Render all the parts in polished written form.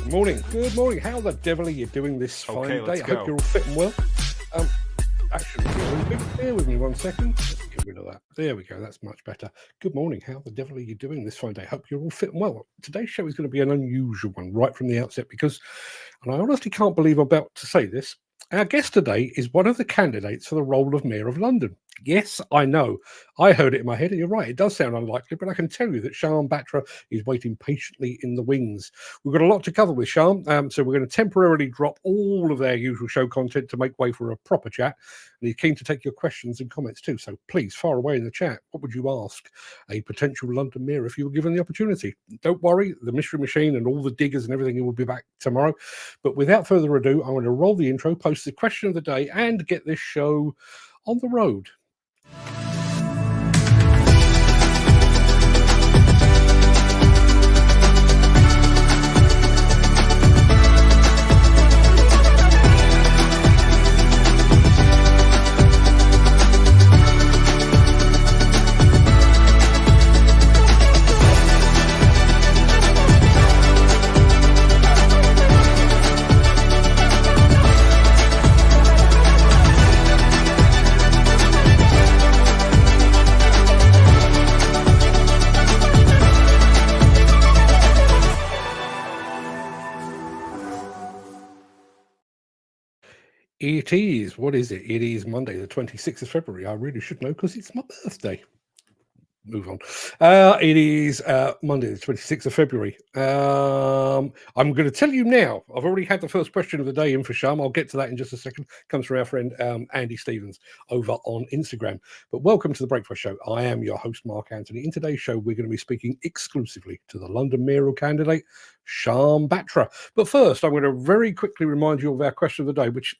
Morning. Good morning. How the devil are you doing this fine day? I hope you're all fit and well. Actually, bear with me 1 second. Let's get rid of that. There we go. That's much better. Good morning. How the devil are you doing this fine day? Hope you're all fit and well. Today's show is going to be an unusual one right from the outset because, and I honestly can't believe I'm about to say this, our guest today is one of the candidates for the role of Mayor of London. Yes, I know. I heard it in my head, and you're right. It does sound unlikely, but I can tell you that Shyam Batra is waiting patiently in the wings. We've got a lot to cover with Shyam, so we're going to temporarily drop all of our usual show content to make way for a proper chat. And he's keen to take your questions and comments too, so please fire away in the chat. What would you ask a potential London mayor if you were given the opportunity? Don't worry, the mystery machine and all the diggers and everything will be back tomorrow. But without further ado, I'm going to roll the intro, post the question of the day, and get this show on the road. It is. What is it? It is Monday, the 26th of February. I really should know because it's my birthday. Move on. It is Monday, the 26th of February. I'm going to tell you now. I've already had the first question of the day in for Shyam. I'll get to that in just a second. Comes from our friend Andy Stevens over on Instagram. But welcome to the Breakfast Show. I am your host, Mark Anthony. In today's show, we're going to be speaking exclusively to the London mayoral candidate, Shyam Batra. But first, I'm going to very quickly remind you of our question of the day, which,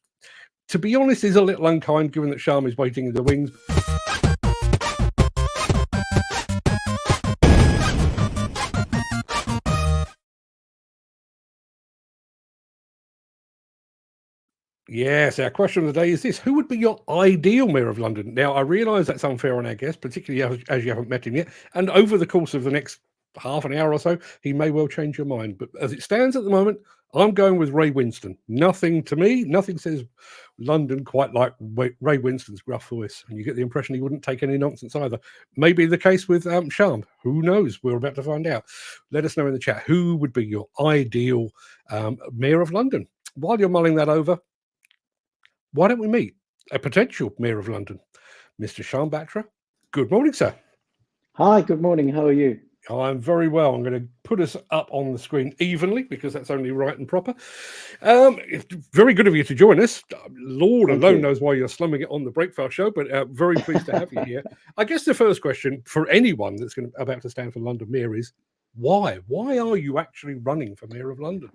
to be honest, is a little unkind given that Shyam is waiting in the wings. Yes, our question of the day is this. Who would be your ideal mayor of London? Now, I realise that's unfair on our guest, particularly as you haven't met him yet. And over the course of the next half an hour or so, he may well change your mind. But as it stands at the moment, I'm going with Ray Winston. Nothing to me, nothing says London quite like Ray Winston's gruff voice. And you get the impression he wouldn't take any nonsense either. Maybe the case with Shyam. Who knows? We're about to find out. Let us know in the chat who would be your ideal mayor of London. While you're mulling that over, why don't we meet a potential mayor of London, Mr. Shyam Batra? Good morning, sir. Hi, good morning. How are you? I'm very well. I'm going to put us up on the screen evenly because that's only right and proper. It's very good of you to join us. Lord alone knows why you're slumming it on the Breakfast Show, but very pleased to have you here. I guess the first question for anyone that's about to stand for London mayor is why? Why are you actually running for mayor of London?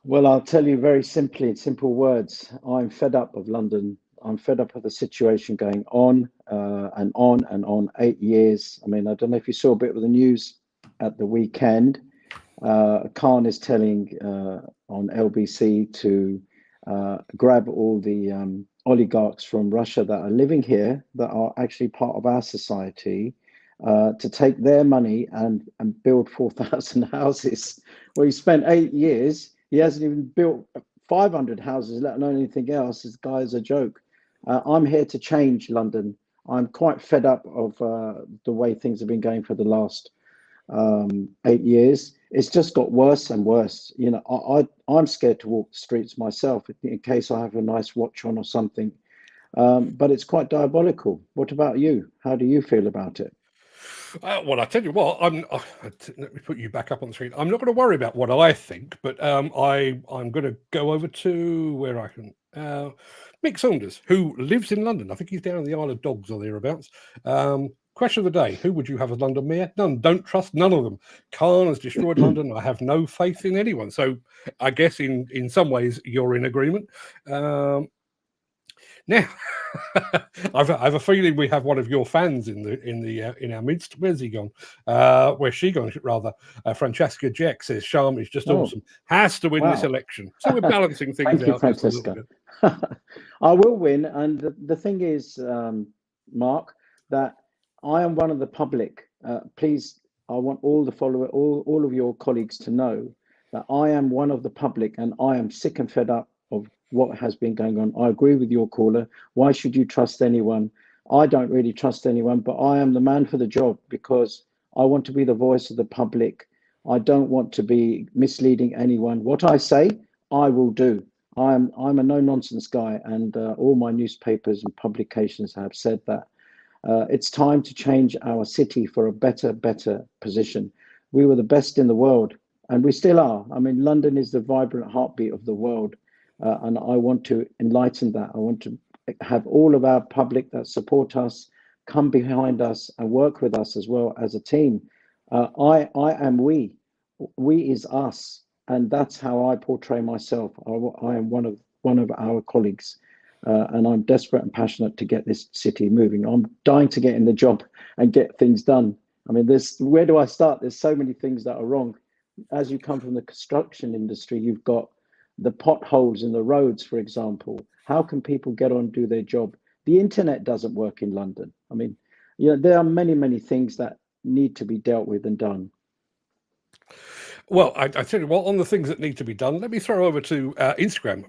Well, I'll tell you very simply, in simple words. I'm fed up of London. I'm fed up of the situation going on and on and on. 8 years. I mean, I don't know if you saw a bit of the news at the weekend. Khan is telling on LBC to grab all the oligarchs from Russia that are living here, that are actually part of our society, to take their money and build 4,000 houses. Well, he spent 8 years. He hasn't even built 500 houses, let alone anything else. This guy is a joke. I'm here to change London. I'm quite fed up of the way things have been going for the last 8 years. It's just got worse and worse. You know, I'm scared to walk the streets myself in case I have a nice watch on or something. But it's quite diabolical. What about you? How do you feel about it? Well, I tell you what, let me put you back up on the screen. I'm not going to worry about what I think, but I'm going to go over to where I can. Mick Saunders, who lives in London. I think he's down in the Isle of Dogs or thereabouts. Question of the day: who would you have as London mayor? None. Don't trust none of them. Khan has destroyed London. I have no faith in anyone. So I guess in some ways you're in agreement. Now, I have a feeling we have one of your fans in our midst. Where's he gone? Where's she gone? Rather, Francesca Jack says Shyam is just awesome. Has to win this election. So we're balancing things Thank you, out. Francesca. I will win, and the thing is, Mark, that I am one of the public. Please, I want all the followers, all of your colleagues to know that I am one of the public, and I am sick and fed up of what has been going on. I agree with your caller. Why should you trust anyone? I don't really trust anyone, but I am the man for the job because I want to be the voice of the public. I don't want to be misleading anyone. What I say, I will do. I'm a no nonsense guy, and all my newspapers and publications have said that. It's time to change our city for a better position. We were the best in the world, and we still are. I mean, London is the vibrant heartbeat of the world, and I want to enlighten that. I want to have all of our public that support us come behind us and work with us as well as a team. I am we. We is us, and that's how I portray myself. I am one of our colleagues. And I'm desperate and passionate to get this city moving. I'm dying to get in the job and get things done. I mean, where do I start? There's so many things that are wrong. As you come from the construction industry, you've got the potholes in the roads, for example. How can people get on and do their job? The internet doesn't work in London. I mean, there are many things that need to be dealt with and done. Well, I tell you what, on the things that need to be done, let me throw over to Instagram.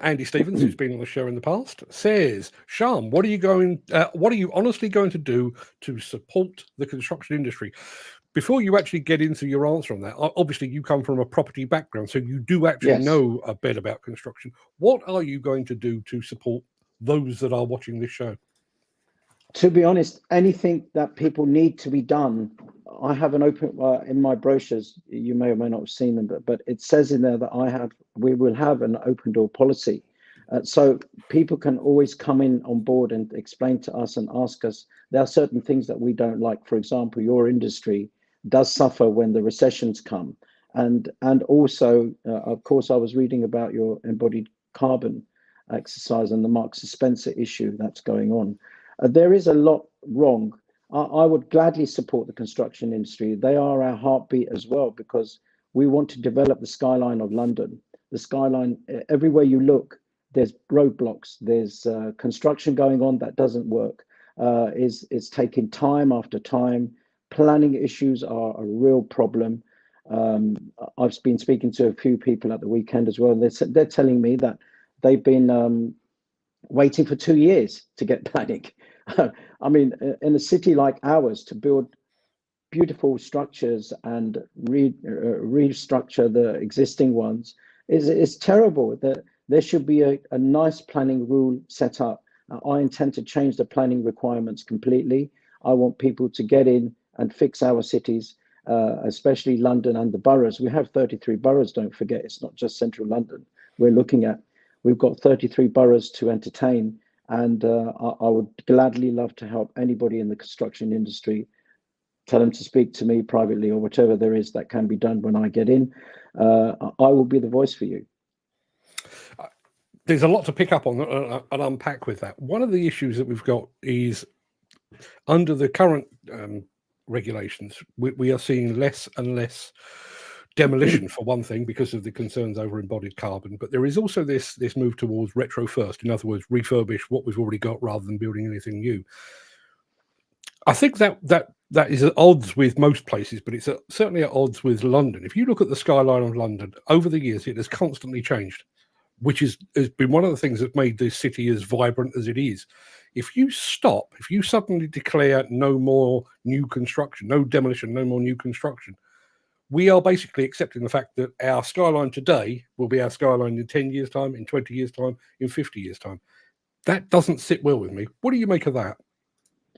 Andy Stevens, who's been on the show in the past, says, Shyam, what are you honestly going to do to support the construction industry? Before you actually get into your answer on that, obviously you come from a property background, so you do actually know a bit about construction. What are you going to do to support those that are watching this show? To be honest, anything that people need to be done, I have an open in my brochures. You may or may not have seen them, but it says in there that we will have an open door policy, so people can always come in on board and explain to us and ask us. There are certain things that we don't like. For example, your industry does suffer when the recessions come, and also, of course, I was reading about your embodied carbon exercise and the Marks and Spencer issue that's going on. There is a lot wrong. I would gladly support the construction industry. They are our heartbeat as well, because we want to develop the skyline of London. The skyline, everywhere you look, there's roadblocks, there's construction going on that doesn't work. It's taking time after time. Planning issues are a real problem. I've been speaking to a few people at the weekend as well, and they're telling me that they've been waiting for 2 years to get planning. I mean, in a city like ours, to build beautiful structures and restructure the existing ones is terrible. There should be a nice planning rule set up. I intend to change the planning requirements completely. I want people to get in and fix our cities, especially London and the boroughs. We have 33 boroughs, don't forget. It's not just central London we're looking at. We've got 33 boroughs to entertain, and I would gladly love to help anybody in the construction industry. Tell them to speak to me privately or whatever there is that can be done when I get in. I will be the voice for you. There's a lot to pick up on and unpack with that. One of the issues that we've got is under the current regulations, we are seeing less and less demolition, for one thing, because of the concerns over embodied carbon. But there is also this move towards retro first. In other words, refurbish what we've already got rather than building anything new. I think that is at odds with most places, but it's certainly at odds with London. If you look at the skyline of London, over the years, it has constantly changed, which has been one of the things that made this city as vibrant as it is. If you suddenly declare no more new construction, no demolition, no more new construction, we are basically accepting the fact that our skyline today will be our skyline in 10 years' time, in 20 years' time, in 50 years' time. That doesn't sit well with me. What do you make of that?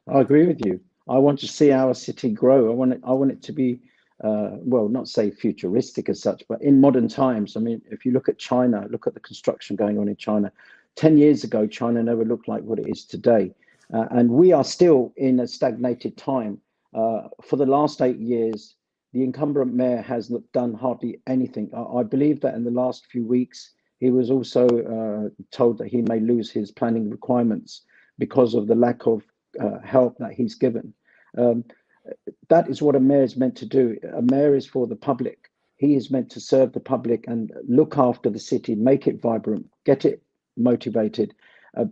I agree with you. I want to see our city grow. I want it to be, well, not say futuristic as such, but in modern times. I mean, if you look at China, look at the construction going on in China. 10 years ago, China never looked like what it is today. And we are still in a stagnated time. For the last 8 years, the incumbent mayor has done hardly anything. I believe that in the last few weeks, he was also told that he may lose his planning requirements because of the lack of help that he's given. That is what a mayor is meant to do. A mayor is for the public. He is meant to serve the public and look after the city, make it vibrant, get it motivated,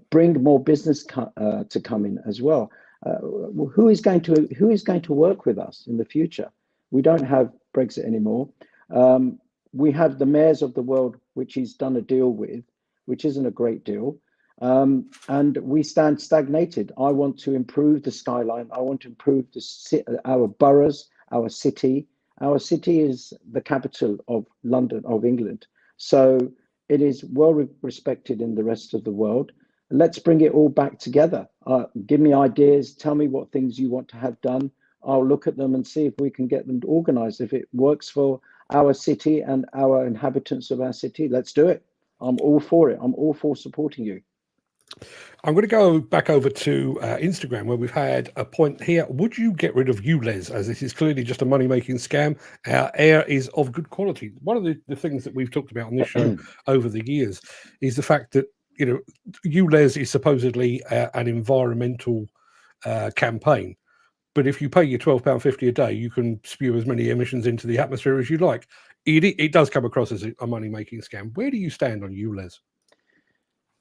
bring more business to come in as well. Who is going to work with us in the future? We don't have Brexit anymore. we have the mayors of the world, which he's done a deal with, which isn't a great deal. And we stand stagnated. I want to improve the skyline. I want to improve our boroughs, our city. Our city is the capital of London, of England. So it is well respected in the rest of the world. Let's bring it all back together. Give me ideas. Tell me what things you want to have done. I'll look at them and see if we can get them organized. If it works for our city and our inhabitants of our city, let's do it. I'm all for it. I'm all for supporting you. I'm going to go back over to Instagram, where we've had a point here. Would you get rid of ULEZ, as this is clearly just a money-making scam? Our air is of good quality. One of the things that we've talked about on this show over the years is the fact that, you know, ULEZ is supposedly an environmental campaign. But if you pay your £12.50 a day, you can spew as many emissions into the atmosphere as you like. It does come across as a money-making scam. Where do you stand on ULEZ?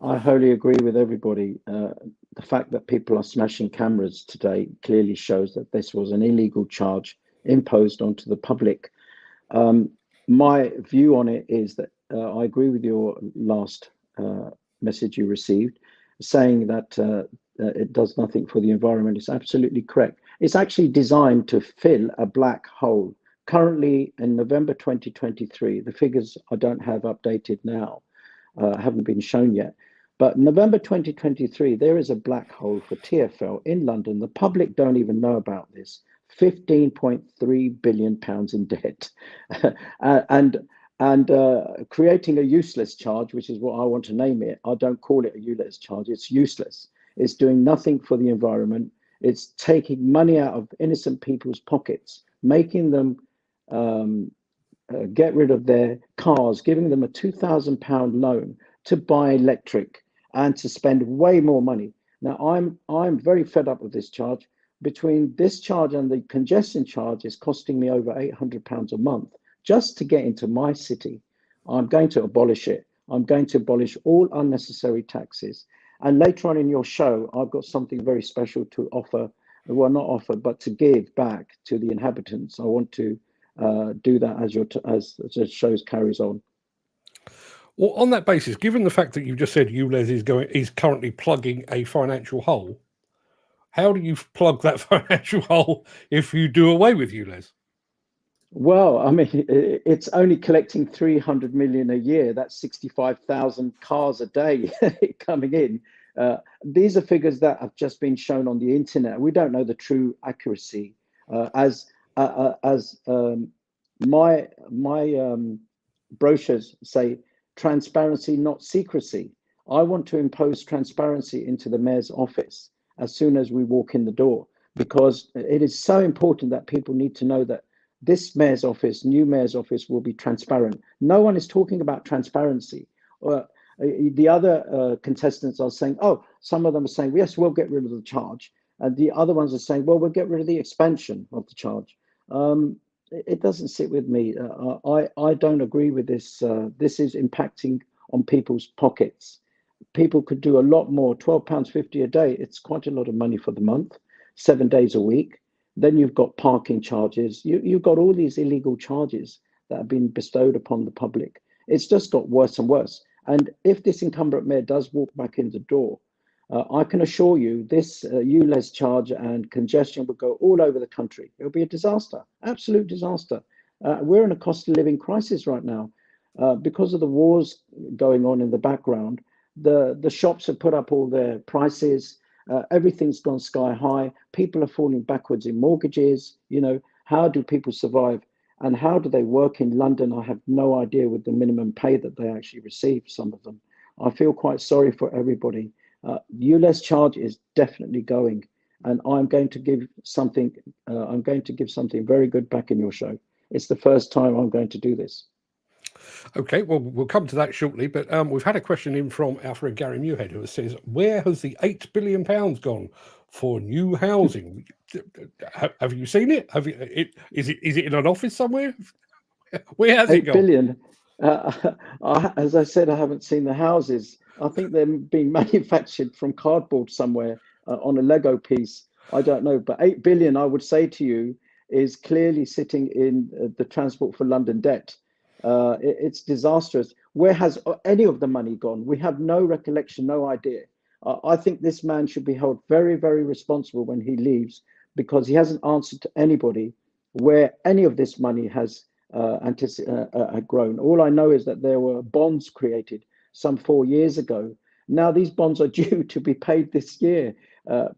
I wholly agree with everybody. The fact that people are smashing cameras today clearly shows that this was an illegal charge imposed onto the public. My view on it is that I agree with your last message you received, saying that it does nothing for the environment. It's absolutely correct. It's actually designed to fill a black hole. Currently, in November 2023, the figures I don't have updated now, haven't been shown yet. But November 2023, there is a black hole for TfL in London. The public don't even know about this. 15.3 billion pounds in debt, and creating a useless charge, which is what I want to name it. I don't call it a ULEZ charge. It's useless. It's doing nothing for the environment. It's taking money out of innocent people's pockets, making them get rid of their cars, giving them a £2,000 loan to buy electric and to spend way more money. Now, I'm very fed up with this charge. Between this charge and the congestion charge is costing me over £800 a month just to get into my city. I'm going to abolish it. I'm going to abolish all unnecessary taxes. And later on in your show, I've got something very special to offer. Well, not offer, but to give back to the inhabitants. I want to do that as the show carries on. Well, on that basis, given the fact that you've just said ULEZ is currently plugging a financial hole, how do you plug that financial hole if you do away with ULEZ? Well, I mean, it's only collecting 300 million a year. That's 65,000 cars a day coming in. These are figures that have just been shown on the internet. We don't know the true accuracy. My brochures say, transparency, not secrecy. I want to impose transparency into the mayor's office as soon as we walk in the door, because it is so important that people need to know that this mayor's office, new mayor's office, will be transparent. No one is talking about transparency. The other contestants are saying, oh, some of them are saying, yes, we'll get rid of the charge. And the other ones are saying, well, we'll get rid of the expansion of the charge. It doesn't sit with me. I don't agree with this. This is impacting on people's pockets. People could do a lot more. £12.50 a day, it's quite a lot of money for the month, 7 days a week. Then you've got parking charges. You've got all these illegal charges that have been bestowed upon the public. It's just got worse and worse. And if this incumbent mayor does walk back in the door, I can assure you this ULEZ charge and congestion will go all over the country. It'll be a disaster, absolute disaster. We're in a cost of living crisis right now because of the wars going on in the background. The shops have put up all their prices. Everything's gone sky high. People are falling backwards in mortgages. You know, how do people survive? And how do they work in London? I have no idea with the minimum pay that they actually receive, some of them. I feel quite sorry for everybody. ULEZ charge is definitely going, and I'm going to give something. I'm going to give something very good back in your show. It's the first time I'm going to do this. Okay, well, we'll come to that shortly, but we've had a question in from our friend Gary Muirhead, who says, where has the £8 billion gone for new housing? Have you seen it? Is it in an office somewhere? Where has it gone? 8 billion. As I said, I haven't seen the houses. I think they're being manufactured from cardboard somewhere on a Lego piece. I don't know, but 8 billion, I would say to you, is clearly sitting in the Transport for London debt. It's disastrous. Where has any of the money gone? We have no recollection, no idea. I think this man should be held very, very responsible when he leaves, because he hasn't answered to anybody where any of this money has grown. All I know is that there were bonds created some 4 years ago. Now these bonds are due to be paid this year,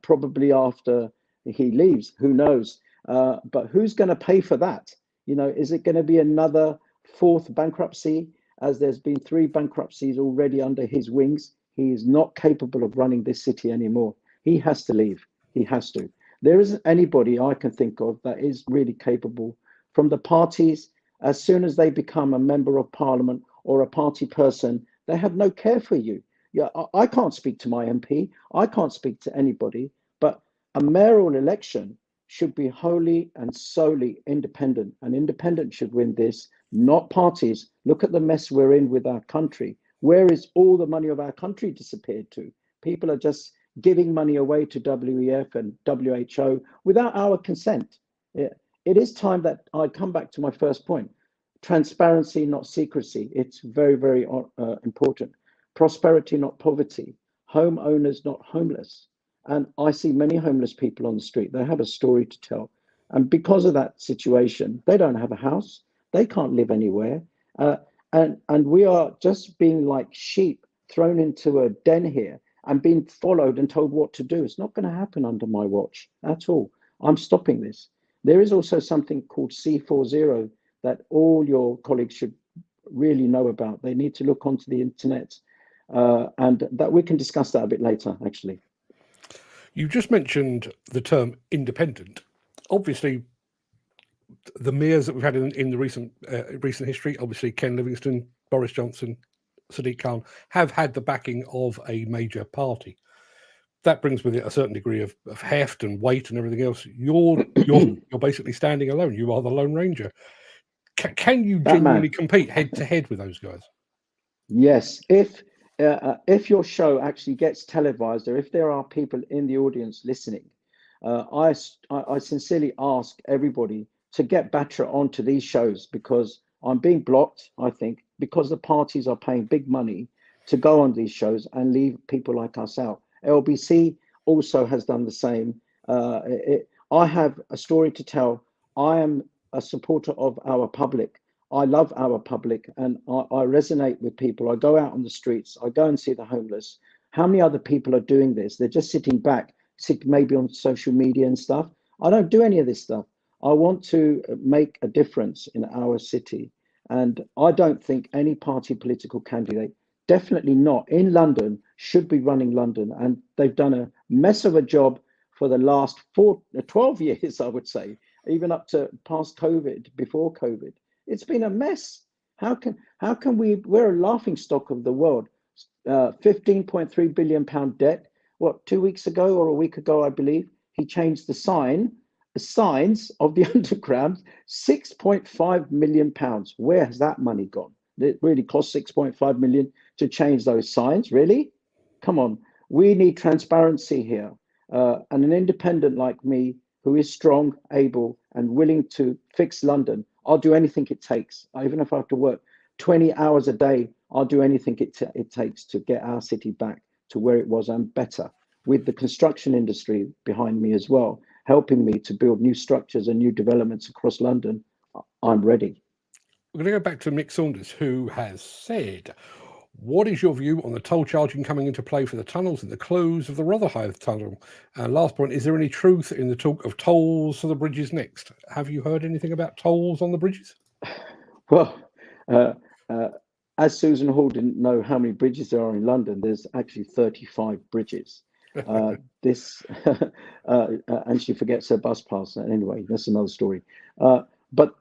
probably after he leaves. Who knows? But who's going to pay for that? You know, is it going to be another fourth bankruptcy, as there's been 3 bankruptcies already under his wings? He is not capable of running this city anymore. He has to leave. He has to. There isn't anybody I can think of that is really capable. From the parties, as soon as they become a member of parliament or a party person, they have no care for you. Yeah, I can't speak to my MP. I can't speak to anybody. But a mayoral election should be wholly and solely independent. And independent should win this, not parties. Look at the mess we're in with our country. Where is all the money of our country disappeared to? People are just giving money away to WEF and WHO without our consent. It is time that I come back to my first point. Transparency, not secrecy. It's very, very important. Prosperity, not poverty. Homeowners, not homeless. And I see many homeless people on the street. They have a story to tell. And because of that situation, they don't have a house. They can't live anywhere. And we are just being like sheep thrown into a den here and being followed and told what to do. It's not going to happen under my watch at all. I'm stopping this. There is also something called C40 that all your colleagues should really know about. They need to look onto the internet, and that we can discuss that a bit later, actually. You just mentioned the term independent. Obviously, the mayors that we've had in the recent history, obviously Ken Livingstone, Boris Johnson, Sadiq Khan, have had the backing of a major party. That brings with it a certain degree of heft and weight and everything else. You're basically standing alone. You are the Lone Ranger. Can you genuinely compete head to head with those guys? Yes, if your show actually gets televised, or if there are people in the audience listening, I sincerely ask everybody to get Batra onto these shows, because I'm being blocked, I think, because the parties are paying big money to go on these shows and leave people like us out. LBC also has done the same. I have a story to tell. I am a supporter of our public. I love our public, and I resonate with people. I go out on the streets. I go and see the homeless. How many other people are doing this? They're just sitting back, maybe on social media and stuff. I don't do any of this stuff. I want to make a difference in our city. And I don't think any party political candidate, definitely not in London, should be running London. And they've done a mess of a job for the last 12 years, I would say, even up to past COVID, before COVID. It's been a mess. How can we're a laughing stock of the world. 15.3 billion pound debt. What, 2 weeks ago or a week ago, I believe, he changed the signs of the underground, 6.5 million pounds. Where has that money gone? It really cost 6.5 million to change those signs, really? Come on, we need transparency here. And an independent like me, who is strong, able, and willing to fix London, I'll do anything it takes. Even if I have to work 20 hours a day, I'll do anything it takes to get our city back to where it was and better, with the construction industry behind me as well, helping me to build new structures and new developments across London. I'm ready. We're going to go back to Mick Saunders, who has said, what is your view on the toll charging coming into play for the tunnels and the close of the Rotherhithe tunnel? Last point, is there any truth in the talk of tolls for the bridges next? Have you heard anything about tolls on the bridges? Well, as Susan Hall didn't know how many bridges there are in London, there's actually 35 bridges. And she forgets her bus pass. Anyway, that's another story. But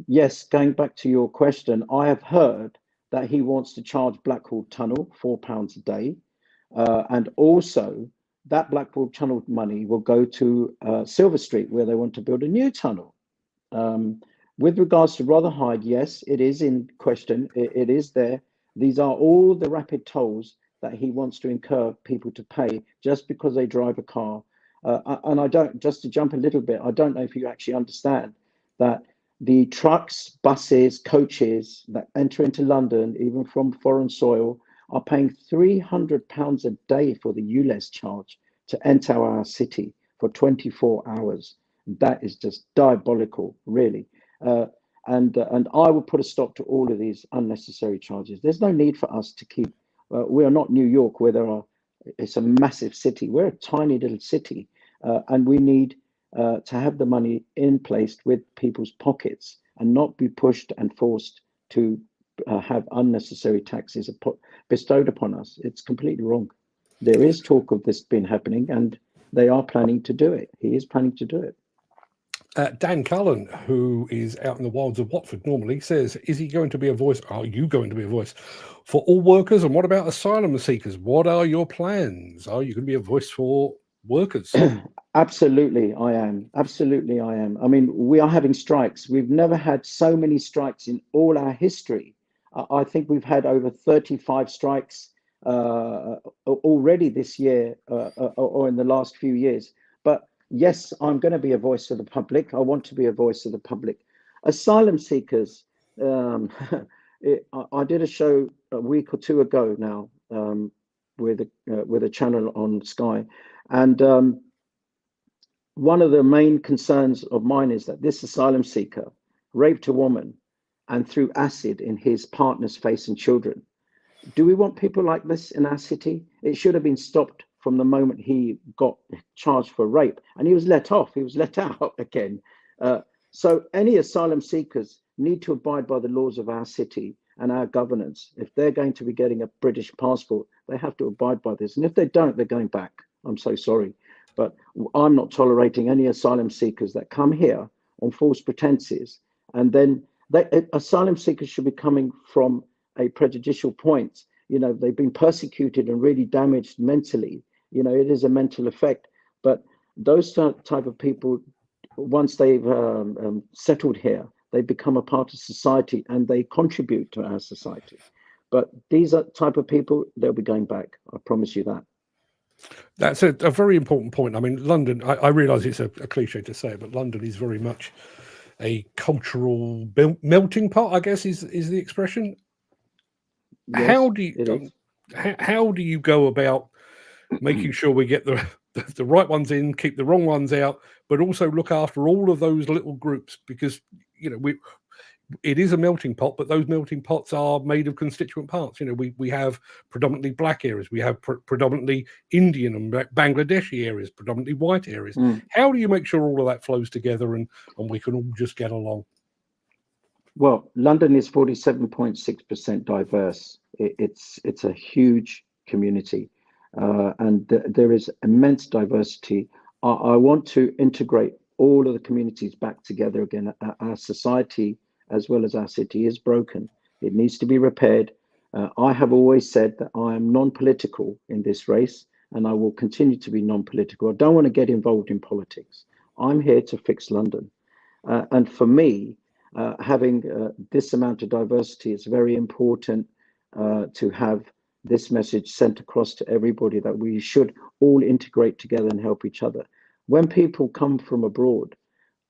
yes, going back to your question, I have heard that he wants to charge Blackwall Tunnel £4 a day. And also that Blackwall Tunnel money will go to Silver Street, where they want to build a new tunnel. With regards to Rotherhithe, yes, it is in question. It is there. These are all the rapid tolls that he wants to incur people to pay just because they drive a car. And I don't, just to jump a little bit, I don't know if you actually understand that the trucks, buses, coaches that enter into London, even from foreign soil, are paying £300 a day for the ULEZ charge to enter our city for 24 hours. That is just diabolical, really. And I will put a stop to all of these unnecessary charges. There's no need for us to keep. We are not New York, where there are. It's a massive city. We're a tiny little city, and we need to have the money in place with people's pockets and not be pushed and forced to have unnecessary taxes bestowed upon us. It's completely wrong. There is talk of this been happening, and they are planning to do it. He is planning to do it. Dan Cullen, who is out in the wilds of Watford normally, says, is he going to be a voice? Are you going to be a voice for all workers? And what about asylum seekers? What are your plans? Are you going to be a voice for workers? Absolutely, I am. Absolutely, I am. I mean, we are having strikes. We've never had so many strikes in all our history. I think we've had over 35 strikes already this year or in the last few years. But yes, I'm going to be a voice of the public. I want to be a voice of the public. Asylum seekers. I did a show a week or two ago now with a channel on Sky, and one of the main concerns of mine is that this asylum seeker raped a woman and threw acid in his partner's face and children. Do we want people like this in our city? It should have been stopped from the moment he got charged for rape, and he was let off. He was let out again. So any asylum seekers need to abide by the laws of our city and our governance. If they're going to be getting a British passport, they have to abide by this. And if they don't, they're going back. I'm so sorry. But I'm not tolerating any asylum seekers that come here on false pretenses. And then asylum seekers should be coming from a prejudicial point. You know, they've been persecuted and really damaged mentally. You know, it is a mental effect. But those type of people, once they've settled here, they become a part of society and they contribute to our society. But these are type of people, they'll be going back. I promise you that. That's a very important point. I mean, London, I realise it's a cliche to say, but London is very much a cultural melting pot, I guess is the expression. Yes, how do you go about making sure we get the right ones in, keep the wrong ones out, but also look after all of those little groups? Because, you know, it is a melting pot, but those melting pots are made of constituent parts. You know, we have predominantly black areas, we have predominantly Indian and Bangladeshi areas, predominantly white areas. How do you make sure all of that flows together and we can all just get along? Well, London is 47.6% diverse. It's a huge community, and there is immense diversity. I want to integrate all of the communities back together again. Our society, as well as our city, is broken. It needs to be repaired. I have always said that I am non-political in this race, and I will continue to be non-political. I don't want to get involved in politics. I'm here to fix London. And for me, having this amount of diversity, it's very important to have this message sent across to everybody that we should all integrate together and help each other. When people come from abroad,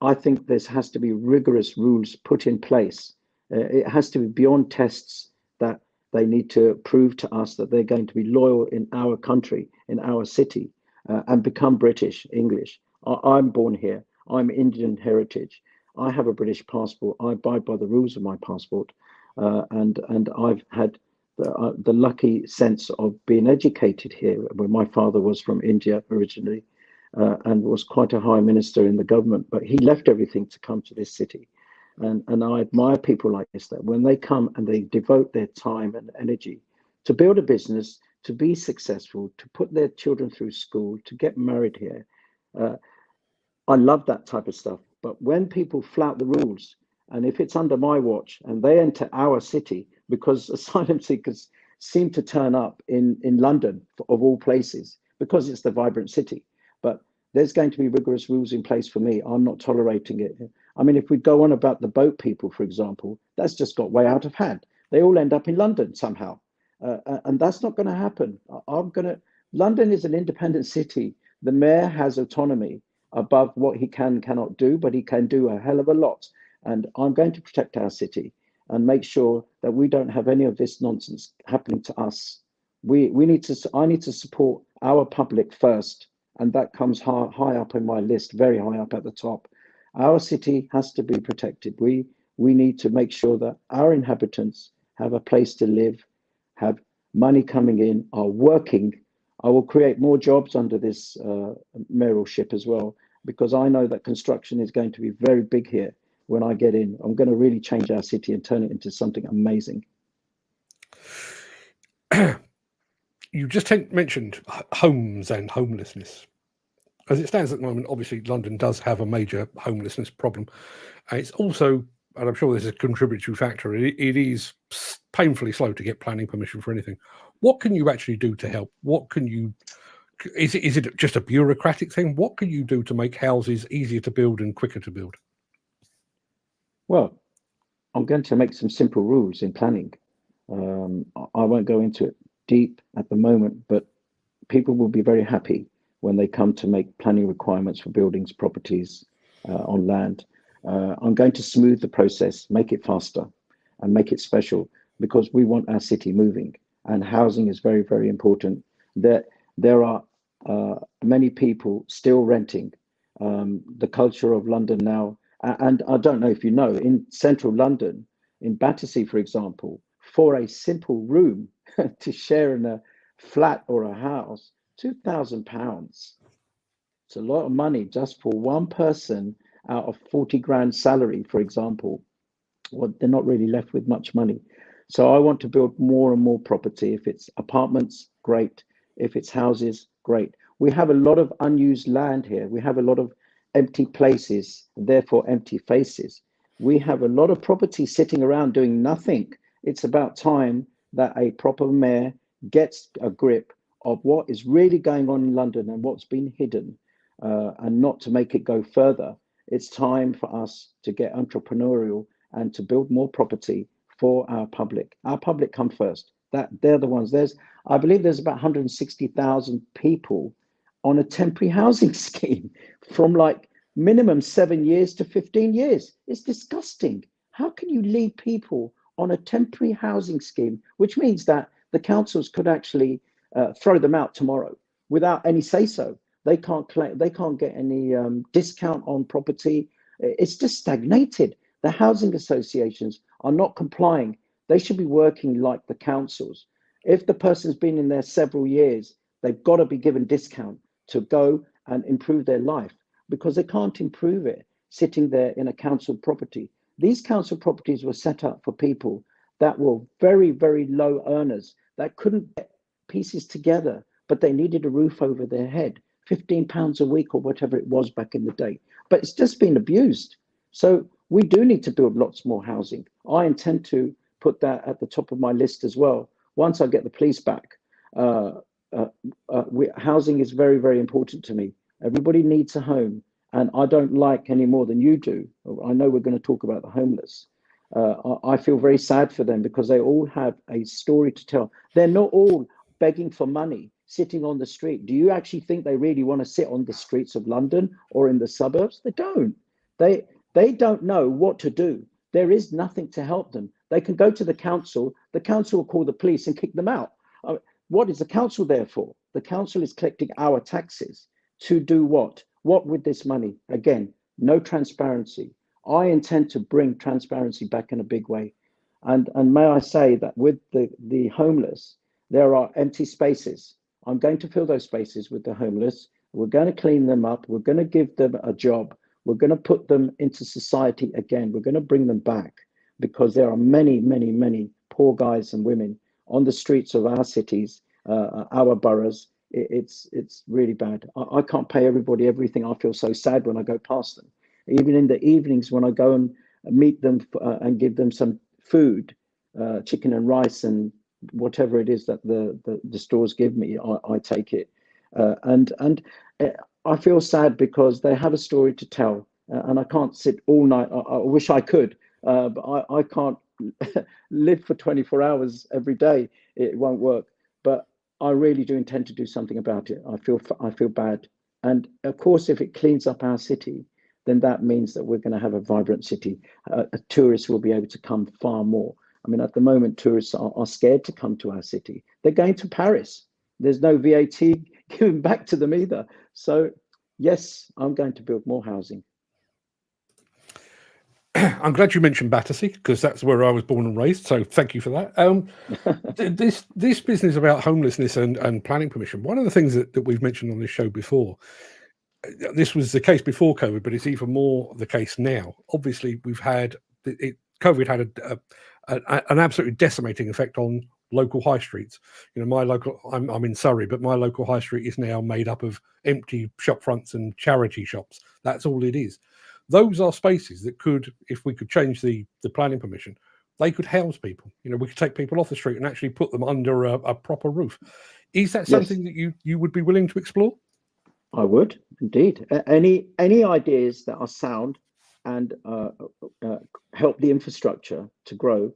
I think there has to be rigorous rules put in place. It has to be beyond tests that they need to prove to us that they're going to be loyal in our country, in our city, and become British, English. I'm born here. I'm Indian heritage. I have a British passport. I abide by the rules of my passport. And I've had the lucky sense of being educated here, where my father was from India originally. And was quite a high minister in the government, but he left everything to come to this city. And I admire people like this, that when they come and they devote their time and energy to build a business, to be successful, to put their children through school, to get married here. I love that type of stuff. But when people flout the rules, and if it's under my watch and they enter our city, because asylum seekers seem to turn up in London, of all places, because it's the vibrant city. But there's going to be rigorous rules in place for me. I'm not tolerating it. I mean, if we go on about the boat people, for example, that's just got way out of hand. They all end up in London somehow. And that's not going to happen. London is an independent city. The mayor has autonomy above what he cannot do, but he can do a hell of a lot. And I'm going to protect our city and make sure that we don't have any of this nonsense happening to us. I need to support our public first, and that comes high up in my list, very high up at the top. Our city has to be protected. We need to make sure that our inhabitants have a place to live, have money coming in, are working. I will create more jobs under this mayoralship as well, because I know that construction is going to be very big here. When I get in, I'm going to really change our city and turn it into something amazing. You just mentioned homes and homelessness. As it stands at the moment, obviously London does have a major homelessness problem. It's also, and I'm sure this is a contributory factor, it is painfully slow to get planning permission for anything. What can you actually do to help? What can you, is it just a bureaucratic thing? What can you do to make houses easier to build and quicker to build? Well, I'm going to make some simple rules in planning. I won't go into it deep at the moment, but people will be very happy when they come to make planning requirements for buildings, properties on land. I'm going to smooth the process, make it faster and make it special, because we want our city moving, and housing is very, very important. There are many people still renting. The culture of London now, and I don't know if you know, in central London, in Battersea, for example, for a simple room to share in a flat or a house, £2,000. It's a lot of money just for one person out of 40 grand salary, for example. Well, they're not really left with much money. So I want to build more and more property. If it's apartments, great. If it's houses, great. We have a lot of unused land here. We have a lot of empty places, therefore empty faces. We have a lot of property sitting around doing nothing. It's about time that a proper mayor gets a grip of what is really going on in London and what's been hidden, and not to make it go further. It's time for us to get entrepreneurial and to build more property for our public. Our public come first. That they're the ones. I believe there's about 160,000 people on a temporary housing scheme from like minimum 7 years to 15 years. It's disgusting. How can you leave people on a temporary housing scheme, which means that the councils could actually throw them out tomorrow without any say so? They can't claim, they can't get any discount on property. It's just stagnated. The housing associations are not complying. They should be working like the councils. If the person's been in there several years, they've got to be given discount to go and improve their life, because they can't improve it sitting there in a council property. These council properties were set up for people that were very, very low earners that couldn't get pieces together, but they needed a roof over their head, £15 a week or whatever it was back in the day. But it's just been abused. So we do need to build lots more housing. I intend to put that at the top of my list as well. Once I get the police back, housing is very, very important to me. Everybody needs a home, and I don't like any more than you do. I know we're going to talk about the homeless. I feel very sad for them because they all have a story to tell. They're not all begging for money, sitting on the street. Do you actually think they really want to sit on the streets of London or in the suburbs? They don't. They don't know what to do. There is nothing to help them. They can go to the council. The council will call the police and kick them out. What is the council there for? The council is collecting our taxes to do what? What with this money? Again, no transparency. I intend to bring transparency back in a big way. And may I say that with the homeless, there are empty spaces. I'm going to fill those spaces with the homeless. We're going to clean them up. We're going to give them a job. We're going to put them into society again. We're going to bring them back, because there are many, many, many poor guys and women on the streets of our cities, our boroughs. It's really bad. I can't pay everybody everything. I feel so sad when I go past them. Even in the evenings when I go and meet them and give them some food, chicken and rice and whatever it is that the stores give me, I take it. And I feel sad because they have a story to tell, and I can't sit all night. I wish I could, but I can't live for 24 hours every day. It won't work. But I really do intend to do something about it. I feel bad. And of course, if it cleans up our city, then that means that we're going to have a vibrant city. Tourists will be able to come far more. I mean, at the moment, tourists are scared to come to our city. They're going to Paris. There's no VAT given back to them either. So, yes, I'm going to build more housing. I'm glad you mentioned Battersea, because that's where I was born and raised. So thank you for that. This business about homelessness and planning permission, one of the things that we've mentioned on this show before, this was the case before COVID, but it's even more the case now. Obviously, we've had COVID had an absolutely decimating effect on local high streets. You know, I'm in Surrey, but my local high street is now made up of empty shop fronts and charity shops. That's all it is. Those are spaces that could, if we could change the planning permission, they could house people. You know, we could take people off the street and actually put them under a proper roof. Is that something that you would be willing to explore? I would indeed. Any ideas that are sound and help the infrastructure to grow,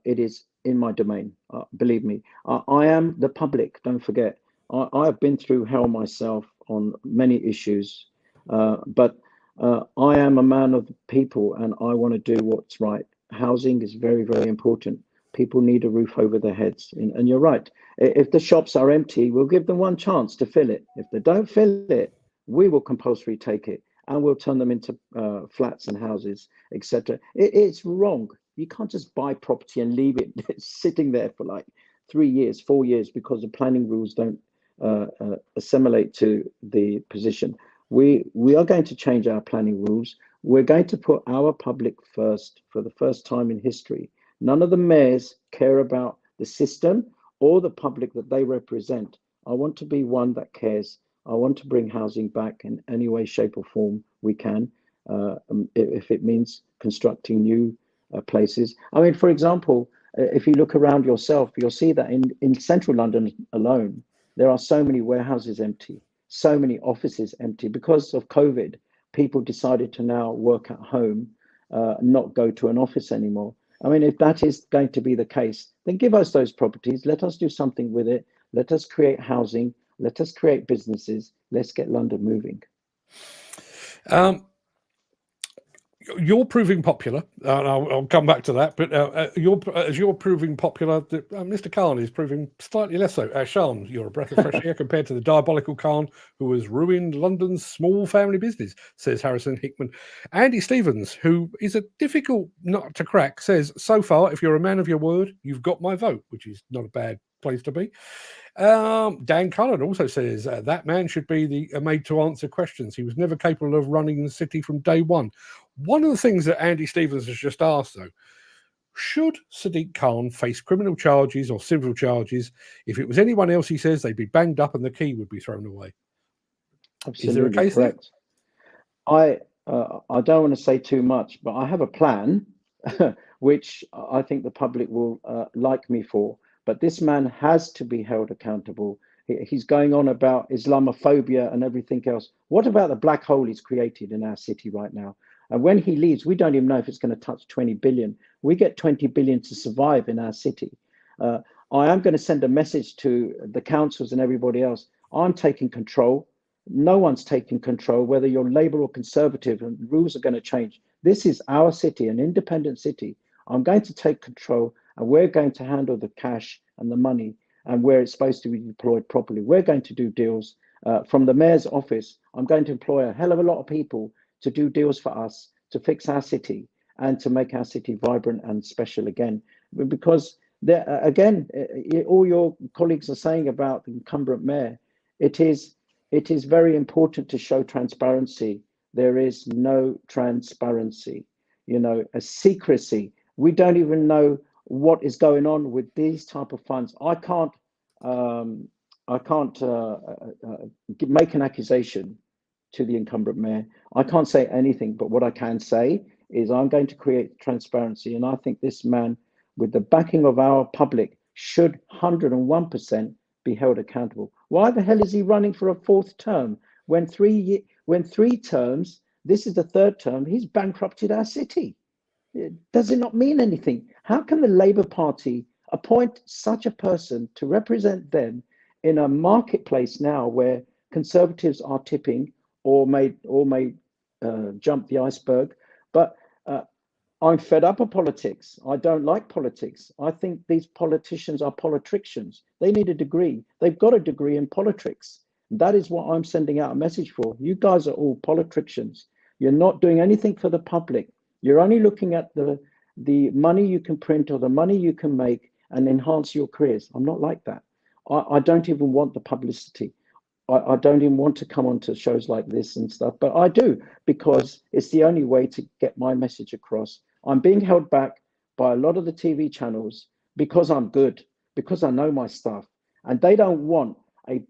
it is in my domain. Believe me, I am the public. Don't forget, I have been through hell myself on many issues, but I am a man of the people, and I want to do what's right. Housing is very, very important. People need a roof over their heads, and you're right. If the shops are empty, we'll give them one chance to fill it. If they don't fill it, we will compulsory take it, and we'll turn them into flats and houses, etc. It's wrong. You can't just buy property and leave it sitting there for like 3 years, 4 years, because the planning rules don't assimilate to the position. We are going to change our planning rules. We're going to put our public first for the first time in history. None of the mayors care about the system or the public that they represent. I want to be one that cares. I want to bring housing back in any way, shape, or form we can, if it means constructing new places. I mean, for example, if you look around yourself, you'll see that in central London alone, there are so many warehouses empty, so many offices empty. Because of COVID, people decided to now work at home, not go to an office anymore. I mean, if that is going to be the case, then give us those properties. Let us do something with it. Let us create housing. Let us create businesses. Let's get London moving. You're proving popular, and I'll come back to that. But as you're proving popular, Mr. Khan is proving slightly less so. Shyam, you're a breath of fresh air compared to the diabolical Khan who has ruined London's small family business, says Harrison Hickman. Andy Stevens, who is a difficult nut to crack, says, so far, if you're a man of your word, you've got my vote, which is not a bad place to be. Dan Cullen also says that man should be made to answer questions. He was never capable of running the city from day one. One of the things that Andy Stevens has just asked, though, should Sadiq Khan face criminal charges or civil charges? If it was anyone else, he says, they'd be banged up and the key would be thrown away. Absolutely. Is there a case correct. I don't want to say too much, but I have a plan, which I think the public will like me for. But this man has to be held accountable. He's going on about Islamophobia and everything else. What about the black hole he's created in our city right now? And when he leaves, we don't even know if it's going to touch 20 billion. We get 20 billion to survive in our city. I am going to send a message to the councils and everybody else. I'm taking control. No one's taking control, whether you're Labour or Conservative, and rules are going to change. This is our city, an independent city. I'm going to take control, and we're going to handle the cash and the money and where it's supposed to be deployed properly. We're going to do deals from the mayor's office. I'm going to employ a hell of a lot of people to do deals for us, to fix our city and to make our city vibrant and special again. Because there, again, all your colleagues are saying about the incumbent mayor, it is very important to show transparency. There is no transparency, a secrecy. We don't even know what is going on with these type of funds. I can't make an accusation to the incumbent mayor. I can't say anything, but what I can say is I'm going to create transparency. And I think this man, with the backing of our public, should 101% be held accountable. Why the hell is he running for a fourth term? When three terms, this is the third term, he's bankrupted our city. Does it not mean anything? How can the Labour Party appoint such a person to represent them in a marketplace now where Conservatives are tipping or may jump the iceberg. But I'm fed up of politics. I don't like politics. I think these politicians are politicians. They need a degree. They've got a degree in politics. That is what I'm sending out a message for. You guys are all politicians. You're not doing anything for the public. You're only looking at the money you can print or the money you can make and enhance your careers. I'm not like that. I don't even want the publicity. I don't even want to come onto shows like this and stuff, but I do, because it's the only way to get my message across. I'm being held back by a lot of the TV channels because I'm good, because I know my stuff, and they don't want a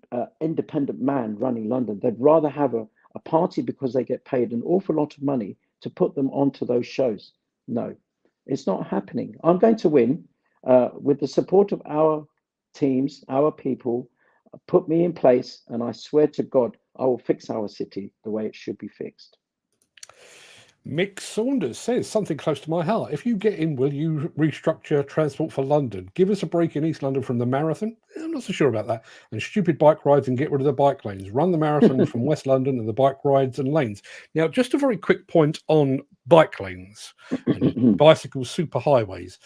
independent man running London. They'd rather have a party because they get paid an awful lot of money to put them onto those shows. No, it's not happening. I'm going to win with the support of our teams, our people. Put me in place, and I swear to God, I will fix our city the way it should be fixed. Mick Saunders says something close to my heart. If you get in, will you restructure Transport for London? Give us a break in East London from the marathon? I'm not so sure about that. And stupid bike rides, and get rid of the bike lanes. Run the marathon from West London and the bike rides and lanes. Now, just a very quick point on bike lanes and bicycle superhighways.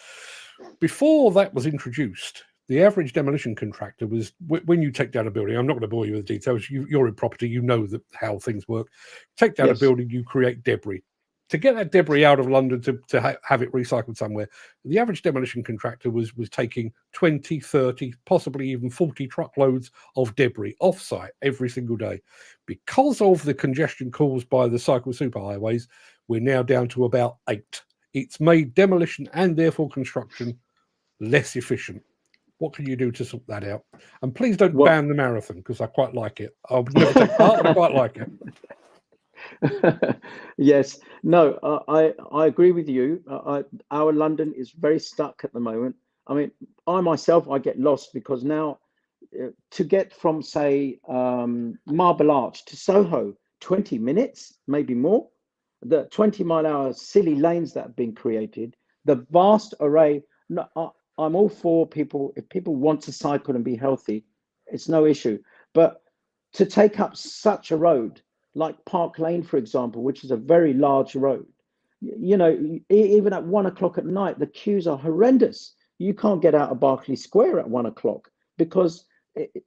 Before that was introduced, the average demolition contractor was, when you take down a building, I'm not going to bore you with the details, you're in property, you know how things work. Take down a building, you create debris. To get that debris out of London to have it recycled somewhere, the average demolition contractor was taking 20, 30, possibly even 40 truckloads of debris off-site every single day. Because of the congestion caused by the cycle superhighways, we're now down to about 8. It's made demolition and therefore construction less efficient. What can you do to sort that out? And please don't ban the marathon, because I quite like it. I would never take part, but I quite like it. Yes, no, I agree with you. Our London is very stuck at the moment. I mean, I myself, I get lost because now to get from, say, Marble Arch to Soho, 20 minutes, maybe more. The 20-mile-an-hour silly lanes that have been created, the vast array. No, I'm all for people. If people want to cycle and be healthy, it's no issue. But to take up such a road, like Park Lane, for example, which is a very large road, you know, even at 1 o'clock at night, the queues are horrendous. You can't get out of Berkeley Square at 1 o'clock because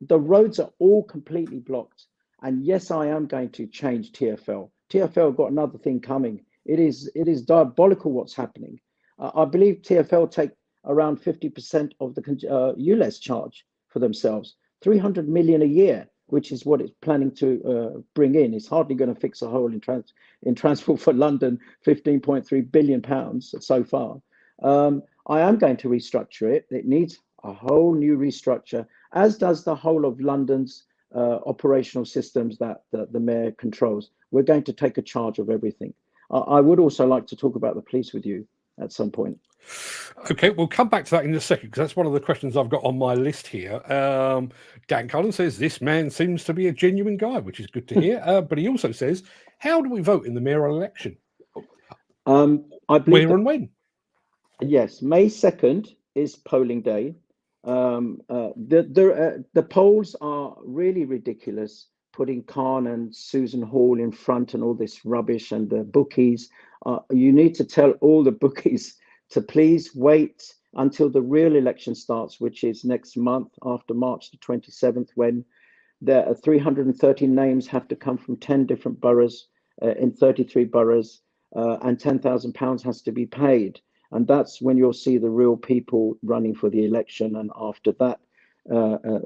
the roads are all completely blocked. And yes, I am going to change TfL. TfL got another thing coming. It is diabolical what's happening. I believe TfL take around 50% of the ULEZ charge for themselves, 300 million a year, which is what it's planning to bring in. It's hardly going to fix a hole in Transport for London, 15.3 billion pounds so far. I am going to restructure it. It needs a whole new restructure, as does the whole of London's operational systems that the mayor controls. We're going to take a charge of everything. I would also like to talk about the police with you at some point. Okay, we'll come back to that in a second, because that's one of the questions I've got on my list here. Dan Cullen says, this man seems to be a genuine guy, which is good to hear. But he also says, how do we vote in the mayoral election? I believe where and when? Yes, May 2nd is polling day. The polls are really ridiculous, putting Khan and Susan Hall in front and all this rubbish, and the bookies. You need to tell all the bookies to please wait until the real election starts, which is next month after March the 27th, when there are 330 names have to come from 10 different boroughs in 33 boroughs, and £10,000 has to be paid. And that's when you'll see the real people running for the election. And after that,